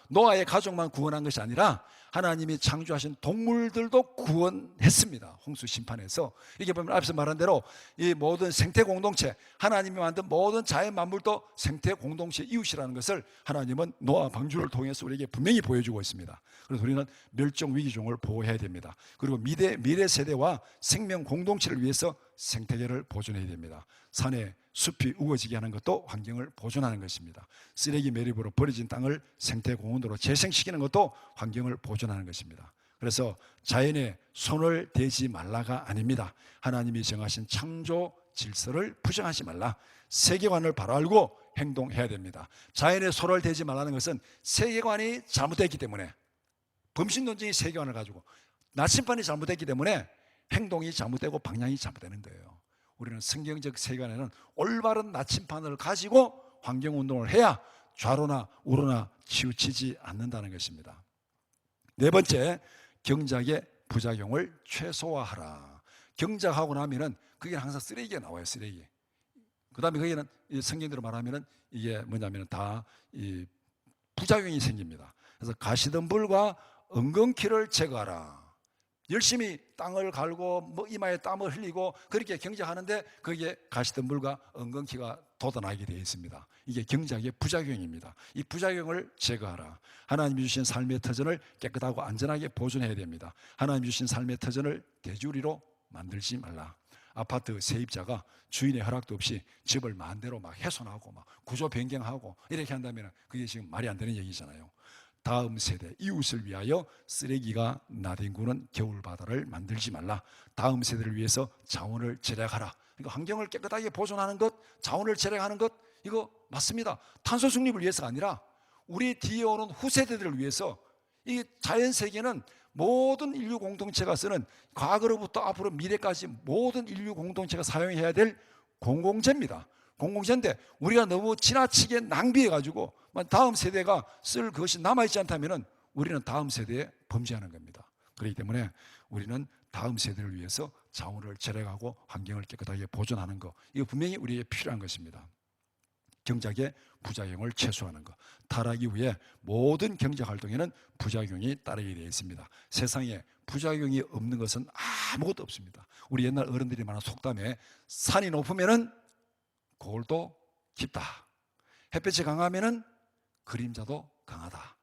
노아의 가족만 구원한 것이 아니라 하나님이 창조하신 동물들도 구원했습니다. 홍수 심판에서. 이게 보면 앞서 말한 대로 이 모든 생태 공동체, 하나님이 만든 모든 자연 만물도 생태 공동체 이웃이라는 것을 하나님은 노아 방주를 통해서 우리에게 분명히 보여주고 있습니다. 그래서 우리는 멸종 위기종을 보호해야 됩니다. 그리고 미래 세대와 생명 공동체를 위해서 생태계를 보존해야 됩니다. 산에 숲이 우거지게 하는 것도 환경을 보존하는 것입니다. 쓰레기 매립으로 버려진 땅을 생태공원으로 재생시키는 것도 환경을 보존하는 것입니다. 그래서 자연에 손을 대지 말라가 아닙니다. 하나님이 정하신 창조 질서를 부정하지 말라. 세계관을 바로 알고 행동해야 됩니다. 자연에 손을 대지 말라는 것은 세계관이 잘못됐기 때문에, 범신론적인 세계관을 가지고 나침반이 잘못됐기 때문에 행동이 잘못되고 방향이 잘못되는 거예요. 우리는 성경적 세계관에는 올바른 나침반을 가지고 환경운동을 해야 좌로나 우로나 치우치지 않는다는 것입니다. 네 번째, 경작의 부작용을 최소화하라. 경작하고 나면은 그게 항상 쓰레기가 나와요. 쓰레기. 그 다음에 거기는 성경대로 말하면은 이게 뭐냐면은 다 이 부작용이 생깁니다. 그래서 가시덤불과 엉겅퀴를 제거하라. 열심히 땅을 갈고 뭐 이마에 땀을 흘리고 그렇게 경작하는데 거기에 가시덤불과 엉겅퀴가 돋아나게 되어 있습니다. 이게 경작의 부작용입니다. 이 부작용을 제거하라. 하나님이 주신 삶의 터전을 깨끗하고 안전하게 보존해야 됩니다. 하나님이 주신 삶의 터전을 돼지우리로 만들지 말라. 아파트 세입자가 주인의 허락도 없이 집을 마음대로 막 훼손하고 막 구조 변경하고 이렇게 한다면 그게 지금 말이 안 되는 얘기잖아요. 다음 세대 이웃을 위하여 쓰레기가 나뒹구는 겨울바다를 만들지 말라. 다음 세대를 위해서 자원을 절약하라. 그러니까 환경을 깨끗하게 보존하는 것, 자원을 절약하는 것, 이거 맞습니다. 탄소 중립을 위해서가 아니라 우리 뒤에 오는 후세대들을 위해서 이 자연세계는 모든 인류 공동체가 쓰는 과거로부터 앞으로 미래까지 모든 인류 공동체가 사용해야 될 공공재입니다. 공공재인데 우리가 너무 지나치게 낭비해가지고 다음 세대가 쓸 것이 남아있지 않다면 우리는 다음 세대에 범죄하는 겁니다. 그렇기 때문에 우리는 다음 세대를 위해서 자원을 절약하고 환경을 깨끗하게 보존하는 것, 이거 분명히 우리에게 필요한 것입니다. 경작의 부작용을 최소화하는 것. 타락 이후에 모든 경제활동에는 부작용이 따르게 되어 있습니다. 세상에 부작용이 없는 것은 아무것도 없습니다. 우리 옛날 어른들이 말하는 속담에 산이 높으면 고을도 깊다. 햇볕이 강하면 그림자도 강하다.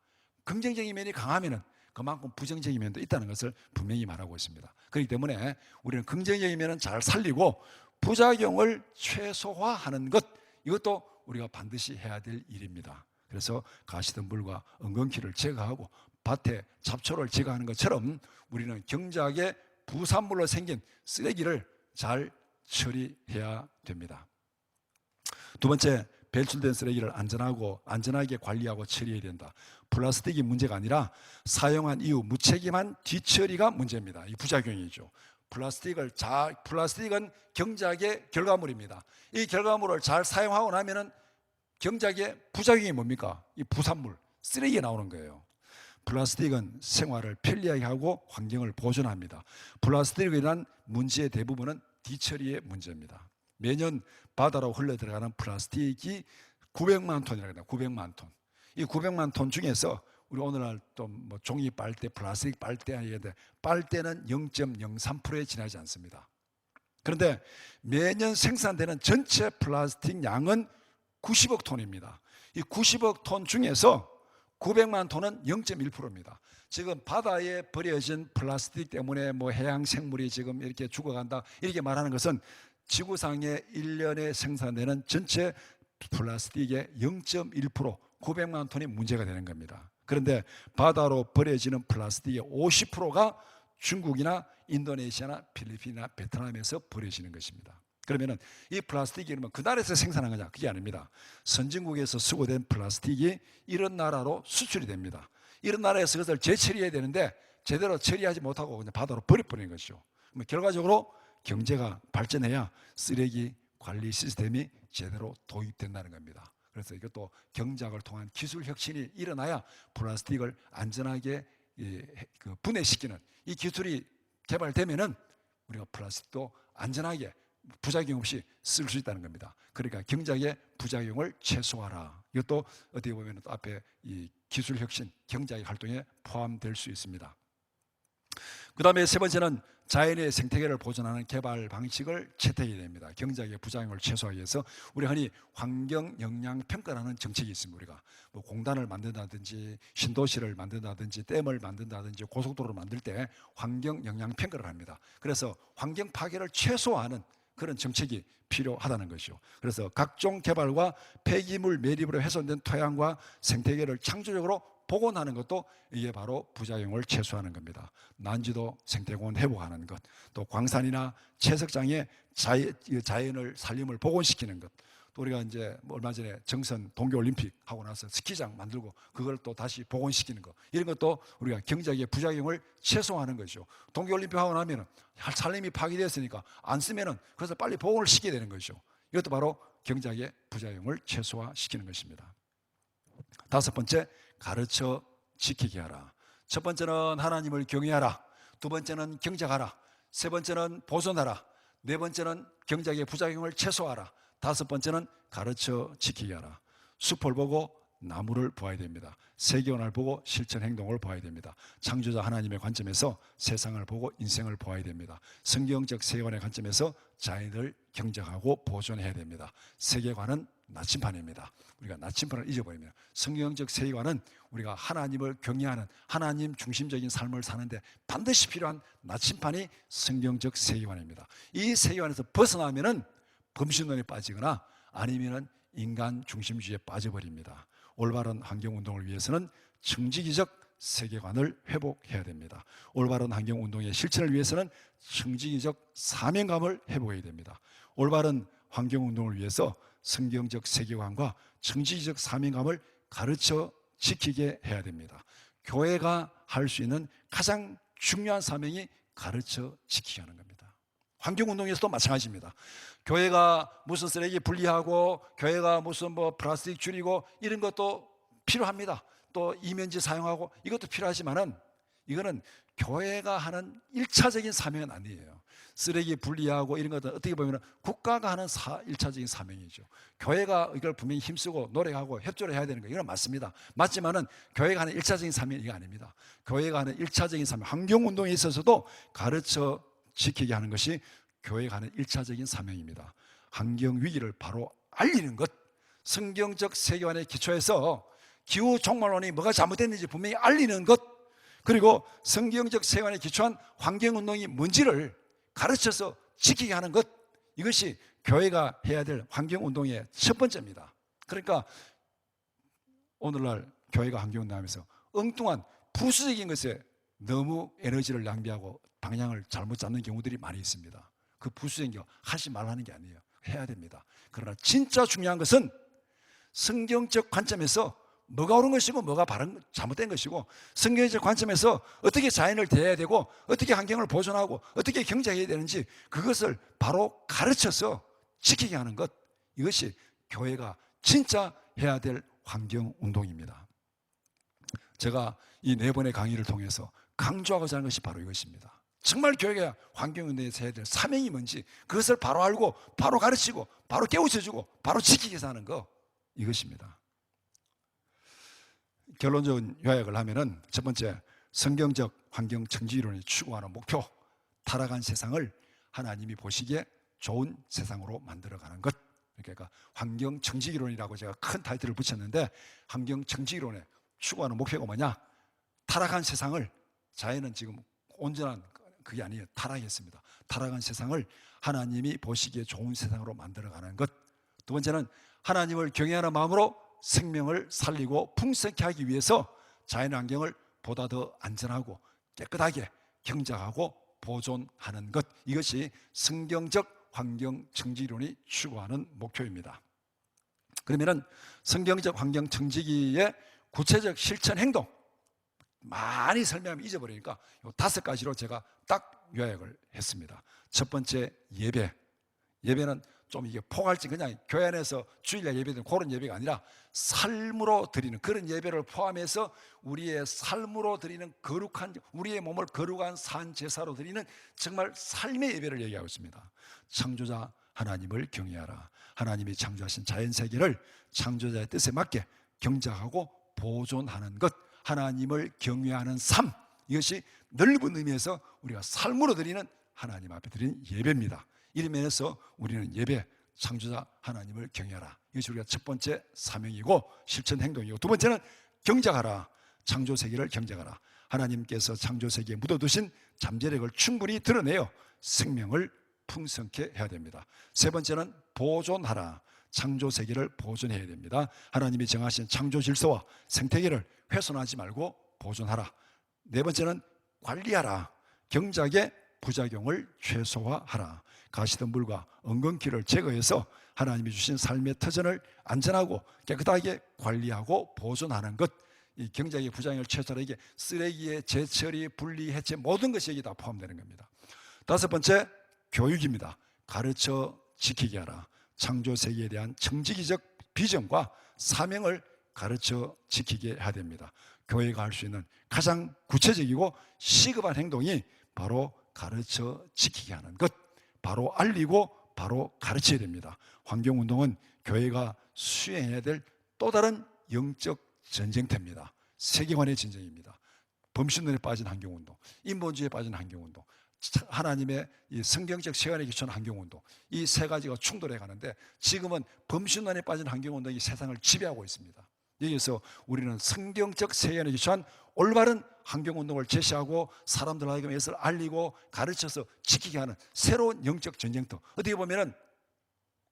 긍정적인 면이 강하면 그만큼 부정적인 면도 있다는 것을 분명히 말하고 있습니다. 그렇기 때문에 우리는 긍정적인 면은 잘 살리고 부작용을 최소화하는 것, 이것도 우리가 반드시 해야 될 일입니다. 그래서 가시덤불과 엉겅퀴를 제거하고 밭에 잡초를 제거하는 것처럼 우리는 경작의 부산물로 생긴 쓰레기를 잘 처리해야 됩니다. 두 번째, 배출된 쓰레기를 안전하게 관리하고 처리해야 된다. 플라스틱이 문제가 아니라 사용한 이후 무책임한 뒤처리가 문제입니다. 이 부작용이죠. 플라스틱은 경작의 결과물입니다. 이 결과물을 잘 사용하고 나면은 경작의 부작용이 뭡니까? 이 부산물, 쓰레기가 나오는 거예요. 플라스틱은 생활을 편리하게 하고 환경을 보존합니다. 플라스틱으로 인한 문제의 대부분은 뒤처리의 문제입니다. 매년 바다로 흘러 들어가는 플라스틱이 900만 톤이라고 합니다. 900만 톤. 이 900만 톤 중에서 우리 오늘날 또 뭐 종이 빨대, 플라스틱 빨대 하는데 빨대는 0.03%에 지나지 않습니다. 그런데 매년 생산되는 전체 플라스틱 양은 90억 톤입니다. 이 90억 톤 중에서 900만 톤은 0.1%입니다. 지금 바다에 버려진 플라스틱 때문에 뭐 해양 생물이 지금 이렇게 죽어간다 이렇게 말하는 것은 지구상에 1년에 생산되는 전체 플라스틱의 0.1%, 900만 톤이 문제가 되는 겁니다. 그런데 바다로 버려지는 플라스틱의 50%가 중국이나 인도네시아나 필리핀이나 베트남에서 버려지는 것입니다. 그러면은 이 플라스틱이 그러면 그 나라에서 생산한 거냐? 그게 아닙니다. 선진국에서 수거된 플라스틱이 이런 나라로 수출이 됩니다. 이런 나라에서 그것을 재처리해야 되는데 제대로 처리하지 못하고 그냥 바다로 버려버리는 것이죠. 결과적으로 경제가 발전해야 쓰레기 관리 시스템이 제대로 도입된다는 겁니다. 그래서 이것도 경작을 통한 기술 혁신이 일어나야 플라스틱을 안전하게 분해시키는 이 기술이 개발되면은 우리가 플라스틱도 안전하게 부작용 없이 쓸 수 있다는 겁니다. 그러니까 경작의 부작용을 최소화하라. 이것도 어떻게 보면 또 앞에 이 기술 혁신, 경작의 활동에 포함될 수 있습니다. 그 다음에 세 번째는 자연의 생태계를 보존하는 개발 방식을 채택해야 됩니다. 경작의 부작용을 최소화하기 위해서 우리 흔히 환경 영향 평가라는 정책이 있습니다. 우리가 뭐 공단을 만든다든지 신도시를 만든다든지 댐을 만든다든지 고속도로를 만들 때 환경 영향 평가를 합니다. 그래서 환경 파괴를 최소화하는 그런 정책이 필요하다는 것이죠. 그래서 각종 개발과 폐기물 매립으로 훼손된 토양과 생태계를 창조적으로 복원하는 것도 이게 바로 부작용을 최소화하는 겁니다. 난지도 생태공원 회복하는 것, 또 광산이나 채석장의 자연을 산림을 복원시키는 것, 또 우리가 이제 얼마 전에 정선 동계올림픽 하고 나서 스키장 만들고 그걸 또 다시 복원시키는 것, 이런 것도 우리가 경작의 부작용을 최소화하는 것이죠. 동계올림픽 하고 나면은 산림이 파괴되었으니까 안 쓰면은 그래서 빨리 복원을 시켜야 되는 것이죠. 이것도 바로 경작의 부작용을 최소화시키는 것입니다. 다섯 번째, 가르쳐 지키게 하라. 첫 번째는 하나님을 경외하라. 두 번째는 경작하라. 세 번째는 보존하라. 네 번째는 경작의 부작용을 최소화하라. 다섯 번째는 가르쳐 지키게 하라. 숲을 보고 나무를 보아야 됩니다. 세계원을 보고 실천 행동을 보아야 됩니다. 창조자 하나님의 관점에서 세상을 보고 인생을 보아야 됩니다. 성경적 세계관의 관점에서 자연을 경작하고 보존해야 됩니다. 세계관은 나침판입니다. 우리가 나침판을 잊어버리면 성경적 세계관은 우리가 하나님을 경외하는 하나님 중심적인 삶을 사는데 반드시 필요한 나침판이 성경적 세계관입니다. 이 세계관에서 벗어나면은 범신론에 빠지거나 아니면은 인간 중심주의에 빠져버립니다. 올바른 환경운동을 위해서는 청지기적 세계관을 회복해야 됩니다. 올바른 환경운동의 실천을 위해서는 청지기적 사명감을 회복해야 됩니다. 올바른 환경운동을 위해서 성경적 세계관과 청지기적 사명감을 가르쳐 지키게 해야 됩니다. 교회가 할 수 있는 가장 중요한 사명이 가르쳐 지키게 하는 겁니다. 환경운동에서도 마찬가지입니다. 교회가 무슨 쓰레기 분리하고 교회가 무슨 뭐 플라스틱 줄이고 이런 것도 필요합니다. 또 이면지 사용하고 이것도 필요하지만은 이거는 교회가 하는 1차적인 사명은 아니에요. 쓰레기 분리하고 이런 것은 어떻게 보면 국가가 하는 1차적인 사명이죠. 교회가 이걸 분명히 힘쓰고 노력하고 협조를 해야 되는 거 이건 맞습니다. 맞지만은 교회가 하는 1차적인 사명이 이거 아닙니다. 교회가 하는 1차적인 사명, 환경운동에 있어서도 가르쳐 지키게 하는 것이 교회가 하는 1차적인 사명입니다. 환경위기를 바로 알리는 것, 성경적 세계관의 기초에서 기후 종말론이 뭐가 잘못됐는지 분명히 알리는 것, 그리고 성경적 세계관에 기초한 환경운동이 뭔지를 가르쳐서 지키게 하는 것, 이것이 교회가 해야 될 환경운동의 첫 번째입니다. 그러니까 오늘날 교회가 환경운동하면서 엉뚱한 부수적인 것에 너무 에너지를 낭비하고 방향을 잘못 잡는 경우들이 많이 있습니다. 그 부수적인 거 하지 말라는 게 아니에요. 해야 됩니다. 그러나 진짜 중요한 것은 성경적 관점에서 뭐가 옳은 것이고 뭐가 잘못된 것이고, 성경적 관점에서 어떻게 자연을 대해야 되고 어떻게 환경을 보존하고 어떻게 경제해야 되는지 그것을 바로 가르쳐서 지키게 하는 것, 이것이 교회가 진짜 해야 될 환경운동입니다. 제가 이 4번의 강의를 통해서 강조하고자 하는 것이 바로 이것입니다. 정말 교회가 환경운동에서 해야 될 사명이 뭔지 그것을 바로 알고 바로 가르치고 바로 깨우쳐주고 바로 지키기 위해서 하는 것, 이것입니다. 결론적인 요약을 하면은 첫 번째, 성경적 환경 청지기론이 추구하는 목표, 타락한 세상을 하나님이 보시기에 좋은 세상으로 만들어가는 것. 그러니까 환경 청지기론이라고 제가 큰 타이틀을 붙였는데, 환경 청지기론의 추구하는 목표가 뭐냐? 타락한 세상을, 자연은 지금 온전한 그게 아니에요. 타락했습니다. 타락한 세상을 하나님이 보시기에 좋은 세상으로 만들어가는 것. 두 번째는 하나님을 경외하는 마음으로 생명을 살리고 풍성케 하기 위해서 자연환경을 보다 더 안전하고 깨끗하게 경작하고 보존하는 것, 이것이 성경적 환경 청지기론이 추구하는 목표입니다. 그러면은 성경적 환경 청지기의 구체적 실천 행동, 많이 설명하면 잊어버리니까 이 5가지로 제가 딱 요약을 했습니다. 첫 번째, 예배. 예배는 좀 이게 포괄적, 그냥 교회 안에서 주일날 예배드리는 그런 예배가 아니라 삶으로 드리는 그런 예배를 포함해서 우리의 삶으로 드리는 거룩한, 우리의 몸을 거룩한 산 제사로 드리는 정말 삶의 예배를 얘기하고 있습니다. 창조자 하나님을 경외하라. 하나님이 창조하신 자연세계를 창조자의 뜻에 맞게 경작하고 보존하는 것, 하나님을 경외하는 삶, 이것이 넓은 의미에서 우리가 삶으로 드리는 하나님 앞에 드리는 예배입니다. 이런 면에서 우리는 예배, 창조자 하나님을 경외하라, 이것이 우리가 첫 번째 사명이고 실천 행동이고, 두 번째는 경작하라. 창조세계를 경작하라. 하나님께서 창조세계에 묻어두신 잠재력을 충분히 드러내어 생명을 풍성케 해야 됩니다. 세 번째는 보존하라. 창조세계를 보존해야 됩니다. 하나님이 정하신 창조질서와 생태계를 훼손하지 말고 보존하라. 네 번째는 관리하라. 경작의 부작용을 최소화하라. 가시덤불과 엉겅퀴를 제거해서 하나님이 주신 삶의 터전을 안전하고 깨끗하게 관리하고 보존하는 것, 이 경작의 부작용을 최소화하라. 이게 쓰레기의 재처리, 분리, 해체 모든 것이 여기 다 포함되는 겁니다. 다섯 번째, 교육입니다. 가르쳐 지키게 하라. 창조세계에 대한 청지기적 비전과 사명을 가르쳐 지키게 해야 됩니다. 교회가 할 수 있는 가장 구체적이고 시급한 행동이 바로 가르쳐 지키게 하는 것, 바로 알리고 바로 가르쳐야 됩니다. 환경운동은 교회가 수행해야 될 또 다른 영적 전쟁터입니다. 세계관의 전쟁입니다. 범신론에 빠진 환경운동, 인본주의에 빠진 환경운동, 하나님의 이 성경적 세계관에 기초한 환경운동, 이 세 가지가 충돌해 가는데 지금은 범신론에 빠진 환경운동이 세상을 지배하고 있습니다. 여기서 우리는 성경적 세계관에 기초한 올바른 환경운동을 제시하고 사람들 하여금 이것을 알리고 가르쳐서 지키게 하는 새로운 영적 전쟁터, 어떻게 보면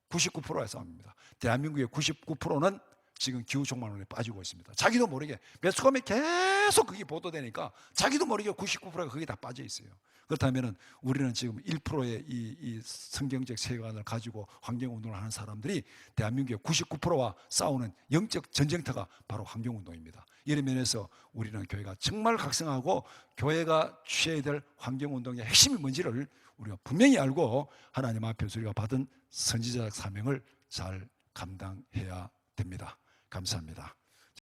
99%의 싸움입니다. 대한민국의 99%는 지금 기후종말론에 빠지고 있습니다. 자기도 모르게 매스컴에 계속 그게 보도되니까 자기도 모르게 99%가 거기에 다 빠져 있어요. 그렇다면 우리는 지금 1%의 이 성경적 세계관을 가지고 환경운동을 하는 사람들이 대한민국의 99%와 싸우는 영적 전쟁터가 바로 환경운동입니다. 이런 면에서 우리는 교회가 정말 각성하고 교회가 취해야 될 환경운동의 핵심이 뭔지를 우리가 분명히 알고 하나님 앞에서 우리가 받은 선지자적 사명을 잘 감당해야 됩니다. 감사합니다.